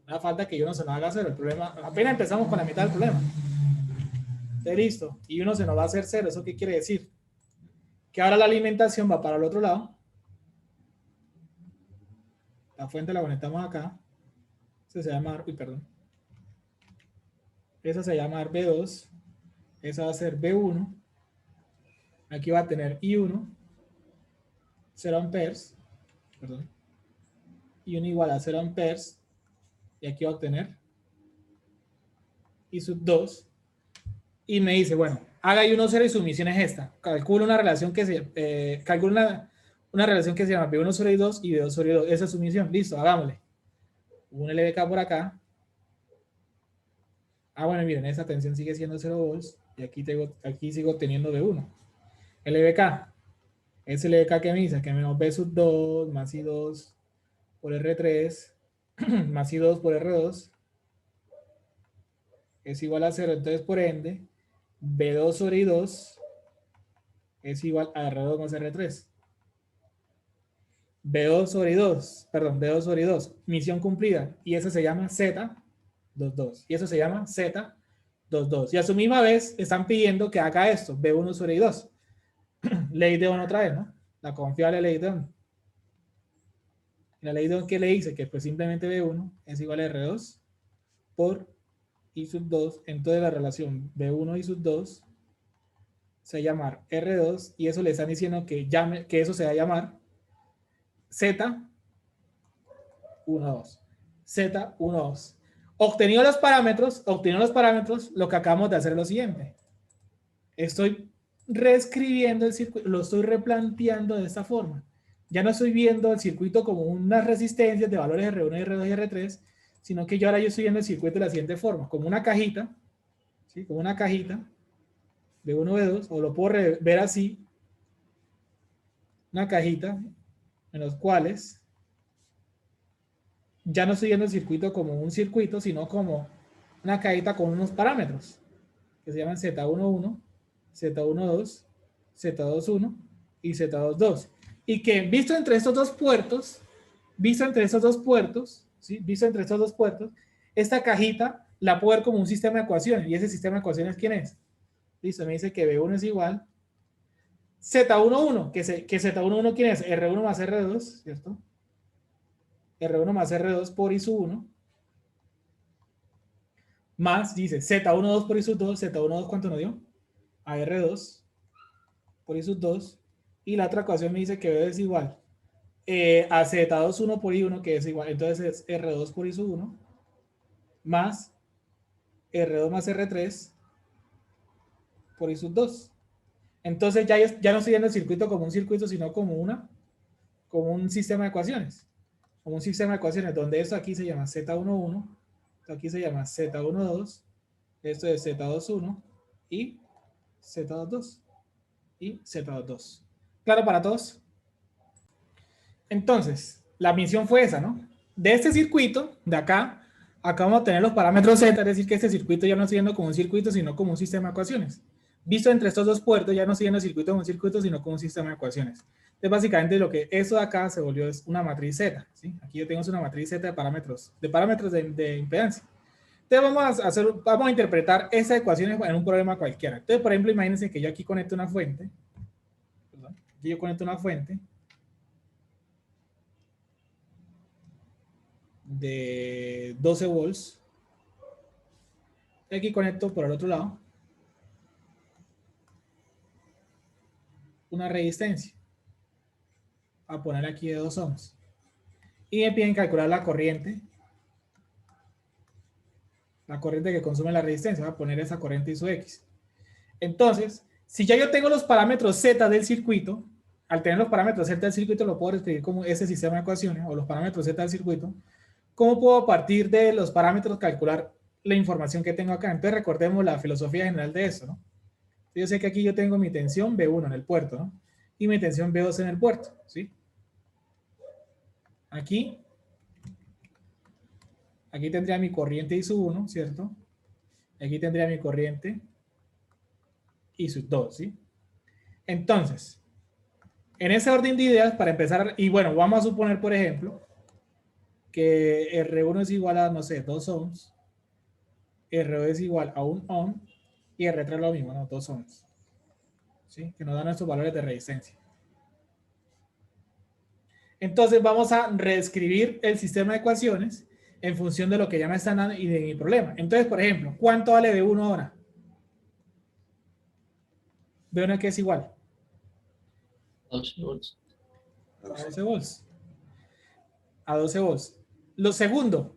Ahora falta que I1 se nos haga 0. El problema, apenas empezamos con la mitad del problema. Entonces, listo. I1 se nos va a hacer 0. ¿Eso qué quiere decir? Que ahora la alimentación va para el otro lado. La fuente la conectamos acá. Esa se llama, esa se llama B2. Esa va a ser B1. Aquí va a tener I1. 0 amperes. Perdón. I1 igual a 0 amperes. Y aquí va a obtener I sub 2. Y me dice, bueno, haga I1 0 y su misión es esta. Calcula una relación que se una relación que se llama B1 sobre I2 y B2 sobre I2. Esa es su misión. Listo, hagámosle. Un LBK por acá. Bueno, miren, esa tensión sigue siendo 0 volts. Y aquí sigo teniendo B1. LBK. Ese LBK que me dice que menos B sub 2 más I2 por R3 más I2 por R2 es igual a 0. Entonces, por ende, B2 sobre I2 es igual a R2 más R3. B2 sobre I2, perdón, B2 sobre I2, misión cumplida. Y eso se llama Z22. Y eso se llama Z22. Y a su misma vez están pidiendo que haga esto, B1 sobre I2. Ley de Ohm otra vez, ¿no? La confiable ley de Ohm. La ley de Ohm que le dice que pues simplemente B1 es igual a R2 por I sub 2. Entonces la relación B1 I sub 2 se va a llamar R2 y eso le están diciendo que eso se va a llamar Z12. Z12. Obtenido los parámetros, lo que acabamos de hacer es lo siguiente. Estoy reescribiendo el circuito, lo estoy replanteando de esta forma. Ya no estoy viendo el circuito como unas resistencias de valores R1, R2 y R3, sino que yo estoy viendo el circuito de la siguiente forma, como una cajita, ¿sí? Como una cajita de 1, B2, o lo puedo ver así, una cajita en los cuales ya no estoy viendo el circuito como un circuito, sino como una cajita con unos parámetros que se llaman Z11, Z12, Z21 y Z22. Y que visto entre estos dos puertos, ¿sí? Visto entre estos dos puertos, esta cajita la puedo ver como un sistema de ecuaciones. ¿Y ese sistema de ecuaciones quién es? Listo, me dice que B1 es igual Z11, que Z11 ¿quién es? R1 más R2, ¿cierto? R1 más R2 por I sub 1 más, dice Z12 por I sub 2, Z12 ¿cuánto nos dio? A R2 por I sub 2 y la otra ecuación me dice que B es igual a Z21 por I1 que es igual, entonces es R2 por I sub 1 más R2 más R3 por I sub 2. Entonces ya no estoy viendo el circuito como un circuito, sino como un sistema de ecuaciones. Como un sistema de ecuaciones donde esto aquí se llama Z11, esto aquí se llama Z12, esto es Z21 y Z22 y Z22. ¿Claro para todos? Entonces, la misión fue esa, ¿no? De este circuito, de acá, acá vamos a tener los parámetros Z, es decir, que este circuito ya no sigue siendo como un circuito, sino como un sistema de ecuaciones. Visto entre estos dos puertos, ya no sigue siendo circuito como un circuito, sino como un sistema de ecuaciones. Entonces, básicamente, lo que eso de acá se volvió es una matriz Z, ¿sí? Aquí yo tengo una matriz Z de parámetros de impedancia. Entonces, vamos a interpretar esas ecuaciones en un problema cualquiera. Entonces, por ejemplo, imagínense que yo aquí conecto una fuente. Perdón, aquí yo conecto una fuente de 12 volts. Y aquí conecto por el otro lado una resistencia. A poner aquí de 2 ohms. Y me piden calcular la corriente que consume la resistencia. Voy a poner esa corriente y su X. Entonces, si ya yo tengo los parámetros Z del circuito, al tener los parámetros Z del circuito lo puedo escribir como ese sistema de ecuaciones o los parámetros Z del circuito. ¿Cómo puedo a partir de los parámetros calcular la información que tengo acá? Entonces recordemos la filosofía general de eso, ¿no? Yo sé que aquí yo tengo mi tensión B1 en el puerto, ¿no? Y mi tensión B2 en el puerto, ¿sí? Aquí tendría mi corriente I sub 1, ¿cierto? Aquí tendría mi corriente I sub 2, ¿sí? Entonces, en ese orden de ideas, para empezar, y bueno, vamos a suponer, por ejemplo, que R1 es igual a, no sé, 2 ohms, R2 es igual a 1 ohm, y R3 es lo mismo, ¿no? 2 ohms, ¿sí? Que nos dan nuestros valores de resistencia. Entonces, vamos a reescribir el sistema de ecuaciones en función de lo que ya me están dando y de mi problema. Entonces, por ejemplo, ¿cuánto vale B1 ahora? B1 que es igual 12 volts. a 12 volts. A 12 volts. Lo segundo,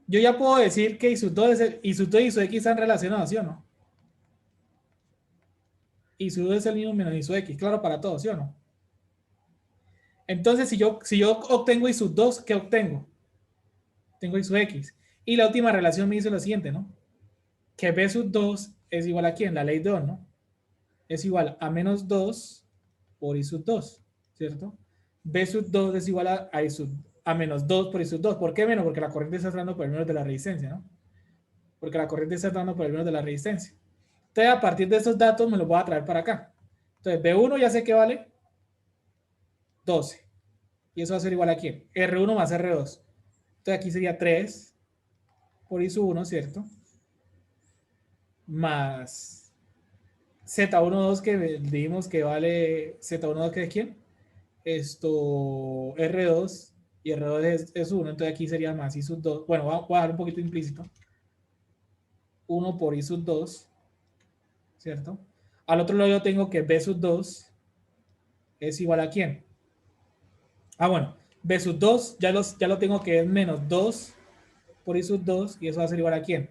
yo ya puedo decir que I sub 2 y su X están relacionados, ¿sí o no? I sub 2 es el mismo menos I sub X, claro para todos, ¿sí o no? Entonces, si yo obtengo I sub 2, ¿qué obtengo? Tengo I sub X. Y la última relación me dice lo siguiente, ¿no? Que B sub 2 es igual a ¿quién? La ley de Ohm, ¿no? Es igual a menos 2 por I sub 2, ¿cierto? B sub 2 es igual a menos 2 por I sub 2. ¿Por qué menos? Porque la corriente está entrando por el menos de la resistencia, ¿no? Porque la corriente está entrando por el menos de la resistencia. Entonces, a partir de estos datos me los voy a traer para acá. Entonces, B1 ya sé que vale 12. Y eso va a ser igual a ¿quién? R1 más R2. Entonces, aquí sería 3 por I sub 1, ¿cierto? Más Z12 que dijimos que vale Z12 que es ¿quién? Esto R2 y R2 es 1, entonces aquí sería más I sub 2. Bueno, voy a dejar un poquito implícito. 1 por I sub 2, ¿cierto? Al otro lado yo tengo que B sub 2 es igual a ¿quién? Bueno, B sub 2 ya lo tengo que es menos 2 por I sub 2 y eso va a ser igual a ¿quién?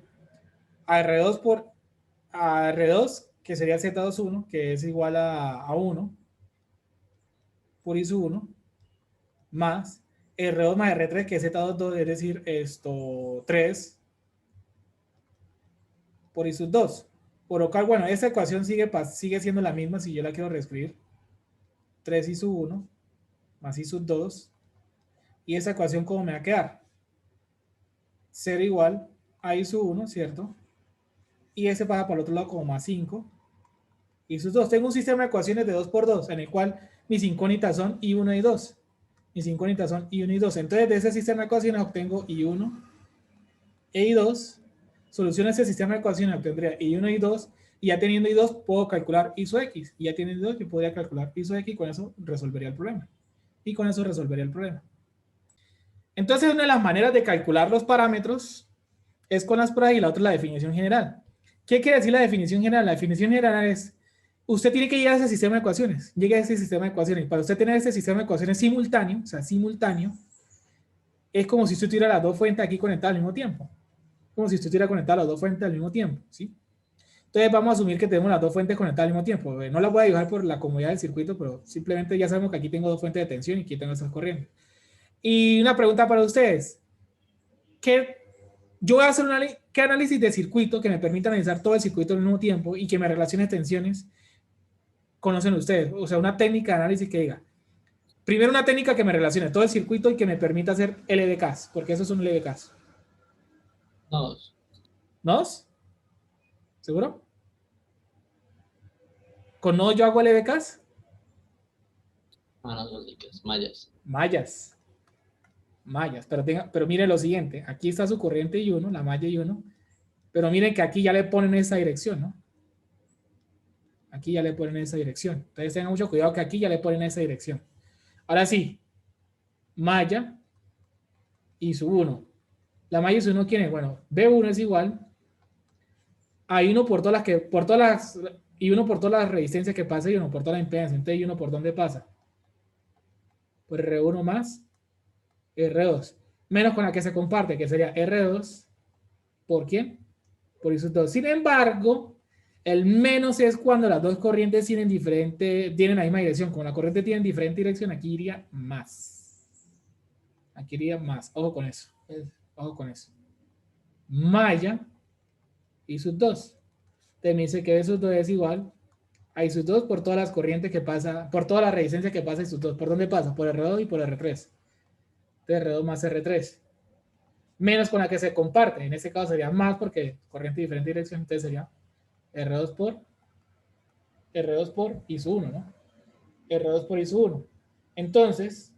A R2 que sería Z21 que es igual a 1 por I sub 1 más R2 más R3 que es Z22 es decir, 3 por I sub 2. Por lo cual, bueno, esa ecuación sigue siendo la misma si yo la quiero reescribir. 3 I sub 1 más I sub 2. Y esa ecuación, ¿cómo me va a quedar? 0 igual a I sub 1, ¿cierto? Y ese pasa para el otro lado como más 5. I sub 2. Tengo un sistema de ecuaciones de 2 por 2, en el cual mis incógnitas son I1 y 2. Mis incógnitas son I1 y 2. Entonces, de ese sistema de ecuaciones obtengo I1 e I2. Soluciono ese sistema de ecuaciones, obtendría I1 y I2. Y ya teniendo I2, puedo calcular I sub X. Y ya teniendo I2, yo podría calcular I sub X y con eso resolvería el problema. Entonces, una de las maneras de calcular los parámetros es con las pruebas y la otra es la definición general. ¿Qué quiere decir la definición general? La definición general es, usted tiene que llegar a ese sistema de ecuaciones. Llega a ese sistema de ecuaciones. Para usted tener ese sistema de ecuaciones simultáneo, o sea, simultáneo, es como si usted tuviera las dos fuentes aquí conectadas al mismo tiempo. Como si usted estuviera conectado las dos fuentes al mismo tiempo, ¿sí? Entonces vamos a asumir que tenemos las dos fuentes conectadas al mismo tiempo. No las voy a dibujar por la comodidad del circuito, pero simplemente ya sabemos que aquí tengo dos fuentes de tensión y aquí tengo estas corrientes. Y una pregunta para ustedes. Yo voy a hacer ¿qué análisis de circuito que me permita analizar todo el circuito al mismo tiempo y que me relacione tensiones conocen ustedes? O sea, una técnica de análisis que diga. Primero una técnica que me relacione todo el circuito y que me permita hacer LDKs, porque esos son LDKs. Nodos. ¿Nos? ¿Seguro? ¿Con nodos yo hago LBKs? Manos básicas. Mallas. Mallas. Mallas. Pero miren lo siguiente. Aquí está su corriente I1, la malla I1. Pero miren que aquí ya le ponen esa dirección, ¿no? Aquí ya le ponen esa dirección. Entonces tengan mucho cuidado que aquí ya le ponen esa dirección. Ahora sí. Malla y su 1. La malla y su 1, ¿quién es? Bueno, B1 es igual a I1 por todas las que, por todas las, y 1 por todas las resistencias que pasa y 1 por toda la impedancia. Entonces, I1 por dónde pasa? Por R1 más R2. Menos con la que se comparte, que sería R2 por ¿quién? Por I2. Sin embargo, el menos es cuando las dos corrientes tienen la misma dirección. Como la corriente tiene diferente dirección, aquí iría más. Aquí iría más. Ojo con eso. Ojo con eso. Malla y sus 2. Te me dice que sus 2 es igual a I sus 2 por todas las corrientes que pasa, por toda la resistencia que pasa I sus 2. ¿Por dónde pasa? Por R2 y por R3. Entonces R2 más R3. Menos con la que se comparte. En este caso sería más porque corriente de diferente dirección. Entonces sería R2 por I sub 1, ¿no? R2 por I sub 1. Entonces,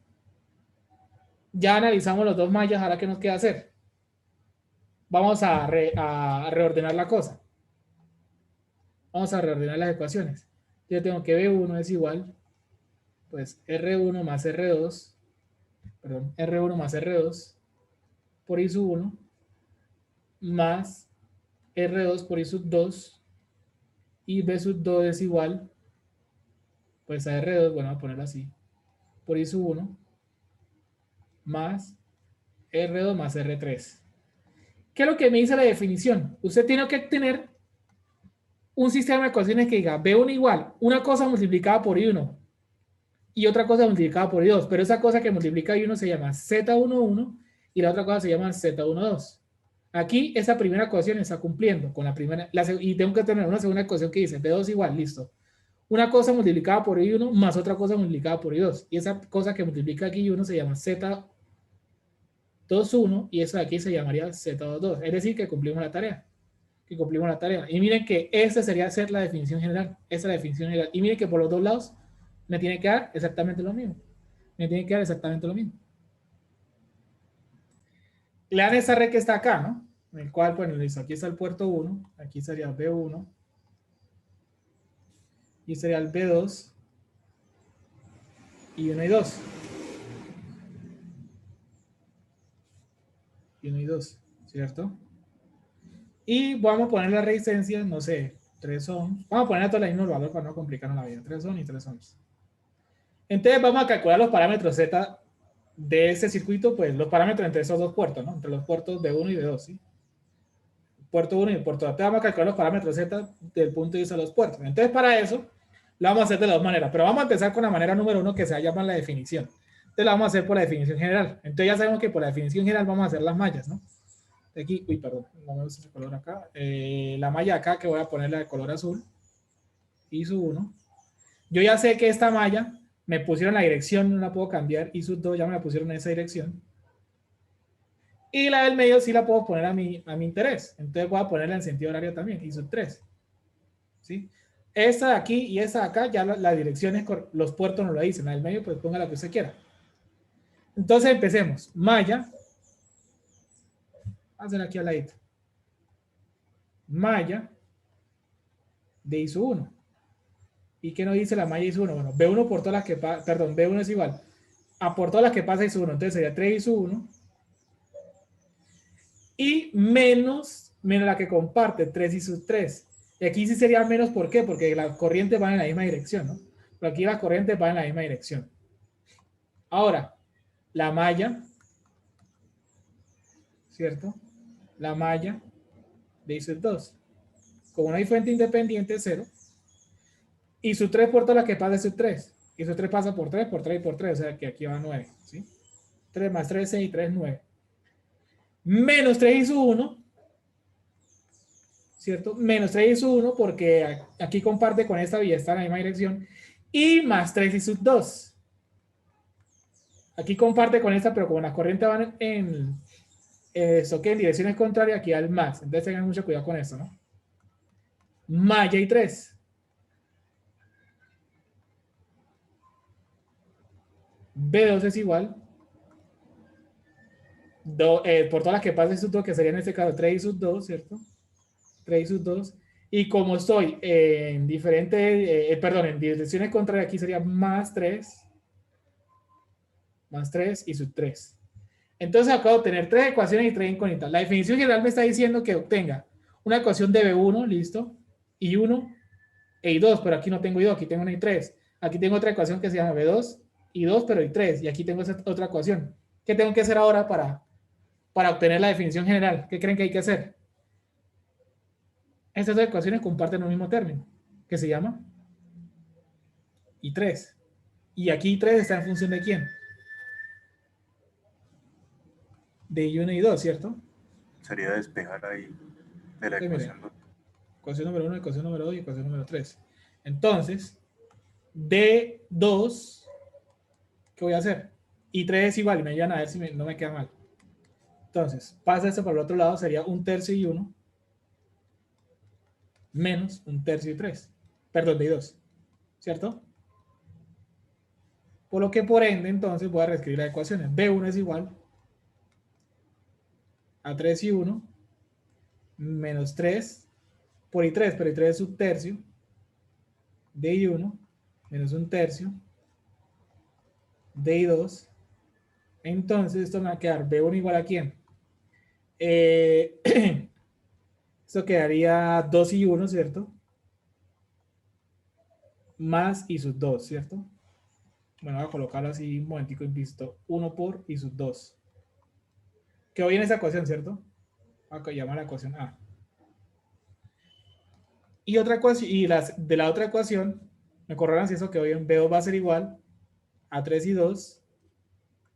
ya analizamos los dos mallas. Ahora, ¿qué nos queda hacer? Vamos a reordenar la cosa. Vamos a reordenar las ecuaciones. Yo tengo que B1 es igual, pues R1 más R2, perdón, R1 más R2 por I sub 1 más R2 por I sub 2 y B sub 2 es igual, pues a R2, bueno, voy a ponerlo así, por I sub 1 más R2 más R3. ¿Qué es lo que me dice la definición? Usted tiene que tener un sistema de ecuaciones que diga B1 igual, una cosa multiplicada por I1 y otra cosa multiplicada por I2, pero esa cosa que multiplica I1 se llama Z11 y la otra cosa se llama Z12. Aquí esa primera ecuación está cumpliendo con la primera, y tengo que tener una segunda ecuación que dice B2 igual, listo. Una cosa multiplicada por I1 más otra cosa multiplicada por I2, y esa cosa que multiplica aquí I1 se llama Z21 y esa de aquí se llamaría Z22, es decir que cumplimos la tarea. Y miren que esa sería ser la definición general. Esa es la definición general. Y miren que por los dos lados me tiene que dar exactamente lo mismo. Me tiene que dar exactamente lo mismo. Le dan esa red que está acá, ¿no? En el cual, bueno, listo, aquí está el puerto 1. Aquí sería B1. Y sería el B2. Y 1 y 2. Y 1 y 2, ¿cierto? Y vamos a poner las resistencias, no sé, 3 ohms. Vamos a poner a todos el mismo valor para no complicarnos la vida. 3 ohms y 3 ohms. Entonces vamos a calcular los parámetros Z de ese circuito, pues los parámetros entre esos dos puertos, ¿no? Entre los puertos B1 y B2, ¿sí? Puerto 1 y el puerto 2. Entonces vamos a calcular los parámetros Z del punto de vista de los puertos. Entonces para eso lo vamos a hacer de las dos maneras, pero vamos a empezar con la manera número 1 que se llama la definición. Entonces la vamos a hacer por la definición general. Entonces ya sabemos que por la definición general vamos a hacer las mallas, ¿no? Aquí, uy, perdón, no me gusta ese color acá. La malla acá que voy a ponerla de color azul. I sub 1. Yo ya sé que esta malla me pusieron la dirección, no la puedo cambiar. I sub 2 ya me la pusieron en esa dirección. Y la del medio sí la puedo poner a mi interés. Entonces voy a ponerla en sentido horario también, I sub 3. ¿Sí? Esta de aquí y esta de acá, ya las direcciones, los puertos no lo dicen. La del medio, pues ponga la que usted quiera. Entonces empecemos. Malla. Hacer aquí al ladito. Malla de I sub 1. ¿Y qué nos dice la malla I sub 1? Bueno, B1 por todas las que pasa, perdón, B1 es igual a por todas las que pasa I sub 1. Entonces sería 3 I sub 1. Y menos la que comparte, 3 I sub 3. Y aquí sí sería menos, ¿por qué? Porque las corrientes van en la misma dirección, ¿no? Pero aquí las corrientes van en la misma dirección. Ahora, la malla, ¿cierto? La malla de I sub 2. Como no hay fuente independiente, 0. Y sub 3 por todas las que pasa es sub 3. Y sub 3 pasa por 3, por 3 y por 3. O sea que aquí va 9. ¿Sí? 3 más 3, 6 y 3, 9. Menos 3 I sub 1. ¿Cierto? Menos 3 I sub 1 porque aquí comparte con esta vía, está en la misma dirección. Y más 3 I sub 2. Aquí comparte con esta, pero como las corrientes van en Eso que en direcciones contrarias aquí al más. Entonces tengan mucho cuidado con eso, ¿no? Más, ya hay 3. B2 es igual. Por todas las que pase sub 2, que sería en este caso 3 y sub 2, ¿cierto? 3 y sub 2. Y como estoy en diferentes, perdón, en direcciones contrarias, aquí sería más 3 y sub 3. Entonces acabo de obtener 3 ecuaciones y 3 incógnitas. La definición general me está diciendo que obtenga una ecuación de B1, listo, I1 e I2, pero aquí no tengo I2, aquí tengo una I3. Aquí tengo otra ecuación que se llama B2, I2, pero I3, y aquí tengo esa otra ecuación. ¿Qué tengo que hacer ahora para obtener la definición general? ¿Qué creen que hay que hacer? Estas dos ecuaciones comparten un mismo término, que se llama I3. Y aquí I3 está en función de ¿quién? De I1 y I2, ¿cierto? Sería despejar ahí de la Entonces, miren, ecuación 2. ecuación número 1, ecuación número 2 y ecuación número 3. Entonces, D2, ¿qué voy a hacer? I3 es igual, y me ayudan a ver si no me queda mal. Entonces, pasa esto por el otro lado, sería 1/3 I1 menos 1/3 I3. Perdón, de I2, ¿cierto? Por lo que por ende, entonces voy a reescribir las ecuaciones. B1 es igual a 3 I1 menos 3 por I3, pero I3 es 1/3 de I1 menos 1/3 de I2. Entonces esto me va a quedar B1 igual a ¿quién? Esto quedaría 2 I1, ¿cierto? Más I sub 2, ¿cierto? Bueno, voy a colocarlo así un momentico invisto. 1 por I sub 2. Quedó bien esa ecuación, ¿cierto? Voy a llamar la ecuación A. Y otra ecuación, y de la otra ecuación, me corroboran si eso quedó bien. B2 va a ser igual a 3 y 2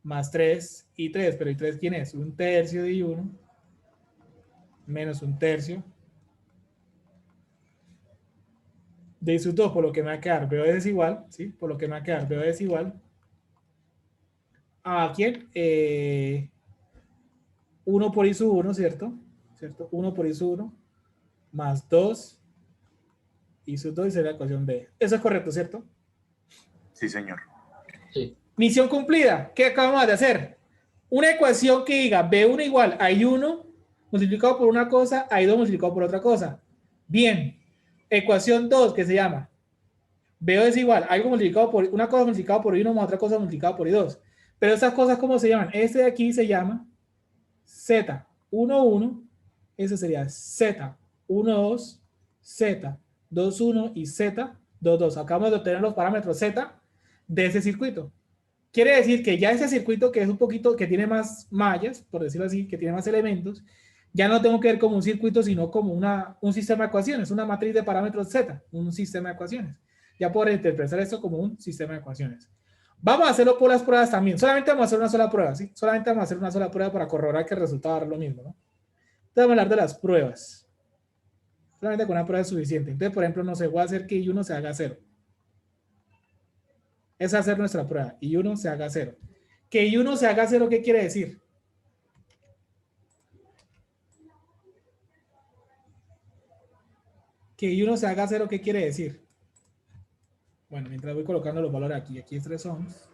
más 3 y 3. Pero ¿y 3 quién es? 1/3 de I1 menos 1/3 de I sub 2, por lo que me va a quedar B2 es igual, ¿sí? Por lo que me va a quedar B2 es igual a ¿quién? 1 por I sub 1, ¿cierto? 1 por I sub 1 más 2 I sub 2 y sería la ecuación B. Eso es correcto, ¿cierto? Sí, señor. Sí. Misión cumplida. ¿Qué acabamos de hacer? Una ecuación que diga B1 igual a I1 multiplicado por una cosa, a I2 multiplicado por otra cosa. Bien. Ecuación 2 que se llama B2 es igual a algo multiplicado por una cosa multiplicado por I1 más otra cosa multiplicado por I2. Pero esas cosas, ¿cómo se llaman? Este de aquí se llama Z11, ese sería Z12, Z21 y Z22. Acabamos de obtener los parámetros Z de ese circuito. Quiere decir que ya ese circuito, que es un poquito, que tiene más mallas, por decirlo así, que tiene más elementos, ya no tengo que ver como un circuito, sino como un sistema de ecuaciones, una matriz de parámetros Z, un sistema de ecuaciones. Ya puedo interpretar esto como un sistema de ecuaciones. Vamos a hacerlo por las pruebas también. Solamente vamos a hacer una sola prueba, ¿sí? Solamente vamos a hacer una sola prueba para corroborar que el resultado va a dar lo mismo, ¿no? Entonces vamos a hablar de las pruebas. Solamente con una prueba es suficiente. Entonces, por ejemplo, no sé, voy a hacer que I1 se haga 0. Es hacer nuestra prueba. I1 se haga 0. Que I1 se haga 0, ¿qué quiere decir? Que I1 se haga 0, ¿qué quiere decir? Bueno, mientras voy colocando los valores aquí. Aquí es 3 ohms.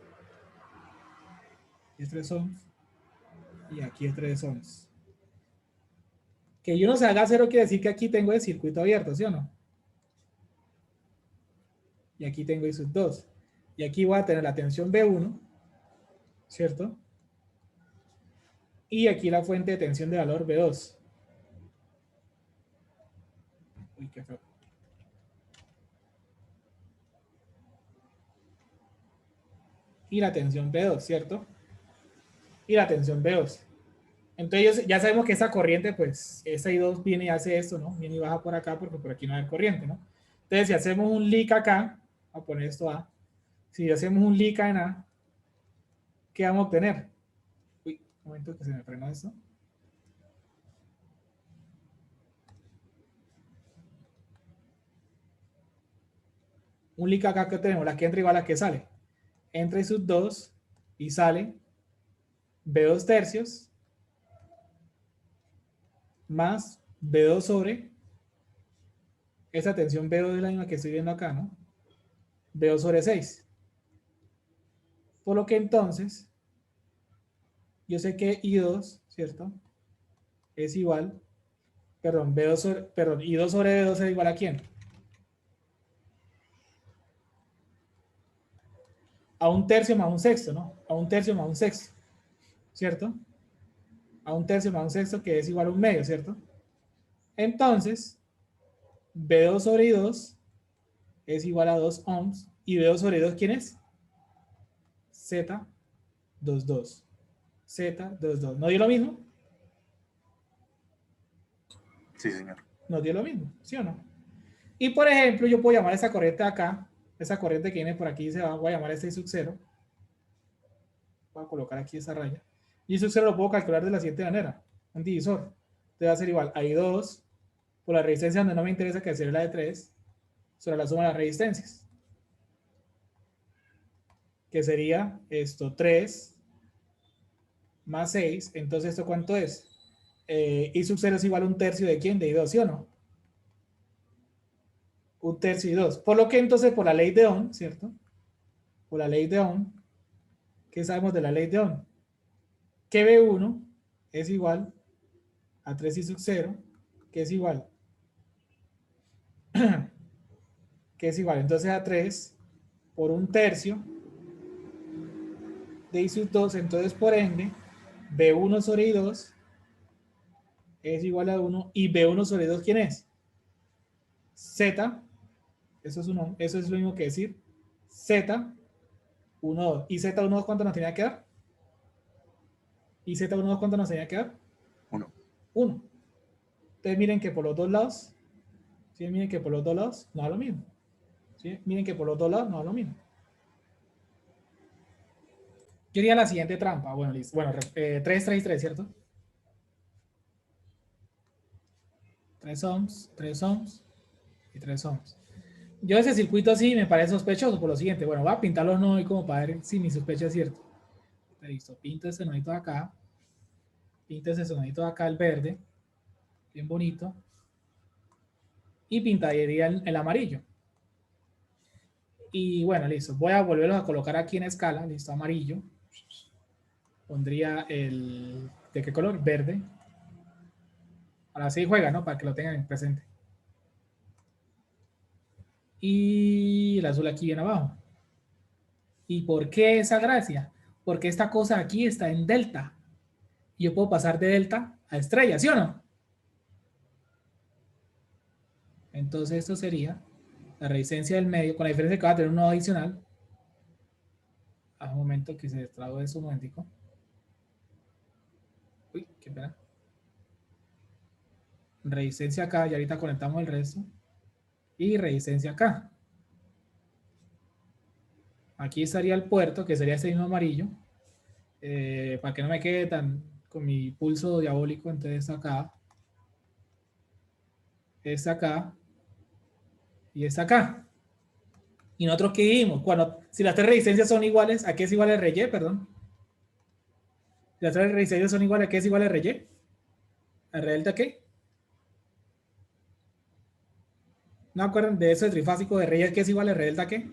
Aquí es 3 ohms. Y aquí es 3 ohms. Que I1 se haga 0 quiere decir que aquí tengo el circuito abierto, ¿sí o no? Y aquí tengo I sub 2. Y aquí voy a tener la tensión B1, ¿cierto? Y aquí la fuente de tensión de valor B2. Uy, qué feo. Y la tensión B2, ¿cierto? Y la tensión B2. Entonces ya sabemos que esa corriente, pues, esa I2 viene y hace esto, ¿no? Viene y baja por acá porque por aquí no hay corriente, ¿no? Entonces, si hacemos un leak acá, voy a poner esto A. Si hacemos un leak en A, ¿qué vamos a obtener? Uy, un momento que se me frenó esto. Un leak acá que tenemos, la que entra igual a la que sale. Entra I sub 2 y sale B2 tercios más B2 sobre esa tensión B2 es la misma que estoy viendo acá, ¿no? B2 sobre 6. Por lo que entonces, yo sé que I2, ¿cierto? Es igual, perdón, I2 sobre B2 es igual a ¿quién? A un tercio más un sexto, ¿no? A un tercio más un sexto, ¿cierto? A un tercio más un sexto que es igual a un medio, ¿cierto? Entonces, B2 sobre I2 es igual a 2 ohms. ¿Y B2 sobre I2 quién es? Z22. Z22. ¿No dio lo mismo? Sí, señor. No dio lo mismo, ¿sí o no? Y por ejemplo, yo puedo llamar a esa corriente de acá, esa corriente que viene por aquí, voy a llamar a este I sub 0. Voy a colocar aquí esa raya. Y I sub 0 lo puedo calcular de la siguiente manera. Un divisor. Entonces va a ser igual a I2 por la resistencia donde no me interesa que sea la de 3 sobre la suma de las resistencias. Que sería esto 3 más 6. Entonces, ¿esto cuánto es? I sub 0 es igual a un tercio de quién? De I2, ¿sí o no? Un tercio y 2. Por lo que entonces, por la ley de Ohm, ¿cierto? Por la ley de Ohm, ¿qué sabemos de la ley de Ohm? Que B1 es igual a 3 I sub 0, que es igual. Que es igual, entonces a 3 por un tercio de I sub 2, entonces por ende, B1 sobre I2 es igual a 1, y B1 sobre 2, ¿quién es? Z, eso es lo mismo que decir Z, 1, 2. ¿Y Z1, 2 cuánto nos tenía que dar? ¿Y Z1, 2 cuánto nos tenía que dar? 1. 1. Entonces miren que por los dos lados, ¿sí? Miren que por los dos lados no da lo mismo. ¿Sí? Miren que por los dos lados no da lo mismo. Yo haría la siguiente trampa. Bueno, listo. Bueno, 3, 3, 3, ¿cierto? 3 ohms, 3 ohms y 3 ohms. Yo ese circuito así me parece sospechoso por lo siguiente. Bueno, voy a pintarlo no y como para ver si mi sospecha es cierta. Listo, pinto ese sonito de acá. Pinto ese sonito de acá, el verde. Bien bonito. Y pintaría el amarillo. Y bueno, listo. Voy a volverlos a colocar aquí en escala. Listo, amarillo. Pondría el... ¿De qué color? Verde. Ahora sí juega, ¿no? Para que lo tengan en presente. Y el azul aquí bien abajo. ¿Y por qué esa gracia? Porque esta cosa aquí está en delta. Y yo puedo pasar de delta a estrella, ¿sí o no? Entonces esto sería la resistencia del medio, con la diferencia que va a tener un nodo adicional. A un momento que se destrabó eso un momentico. Uy, qué pena. Resistencia acá, y ahorita conectamos el resto. Y resistencia acá. Aquí estaría el puerto, que sería este mismo amarillo. Para que no me quede tan con mi pulso diabólico, entonces acá. Es acá. Y es acá. Y nosotros qué dijimos, si las tres resistencias son iguales, ¿a qué es igual el rey? Perdón. Si las tres resistencias son iguales, ¿a qué es igual el rey? ¿A re delta qué? ¿No acuerdan de eso de trifásico de rey? ¿Qué es igual a re delta qué?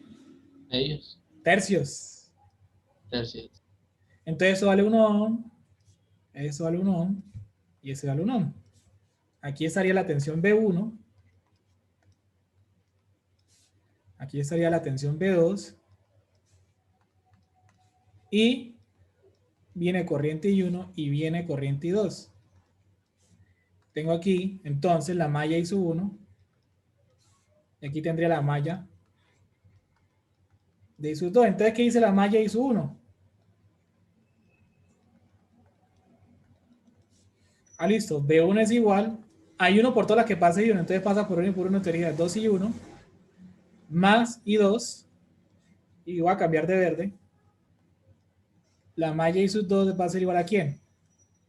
Ellos. Tercios. Tercios. Entonces eso vale 1 ohm, eso vale 1 ohm, y ese vale 1 ohm. Aquí estaría la tensión B1, aquí estaría la tensión B2, y viene corriente I1 y viene corriente I2. Tengo aquí, entonces, la malla I1, y aquí tendría la malla de I2. Entonces, ¿qué dice la malla I1? Ah, listo, B1 es igual, hay 1 por todas las que pasa I1, entonces pasa por 1 y por 1, teoría 2 I1, más I2, y voy a cambiar de verde. La malla I2 va a ser igual a ¿quién?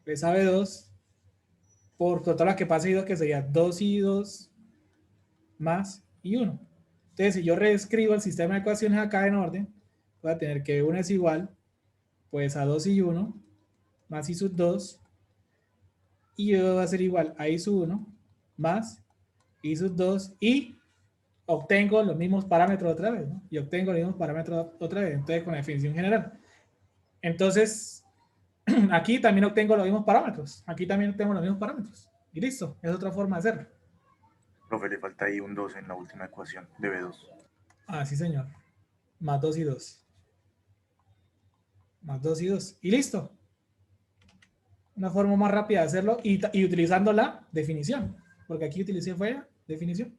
Pues a B2 por todas las que pasa I2, que sería 2 I2 más I1. Entonces, si yo reescribo el sistema de ecuaciones acá en orden, voy a tener que B1 es igual pues a 2 I1 más I2 Y va a ser igual a I sub 1 más I sub 2 y obtengo los mismos parámetros otra vez, ¿no? Y obtengo los mismos parámetros otra vez, entonces con la definición general. Entonces, aquí también obtengo los mismos parámetros. Aquí también obtengo los mismos parámetros. Y listo, es otra forma de hacerlo. Profe, le falta ahí un 2 en la última ecuación de B2. Ah, sí, señor. Más 2 y 2. Más 2 y 2. Y listo. Una forma más rápida de hacerlo y utilizando la definición. Porque aquí utilicé fue la definición.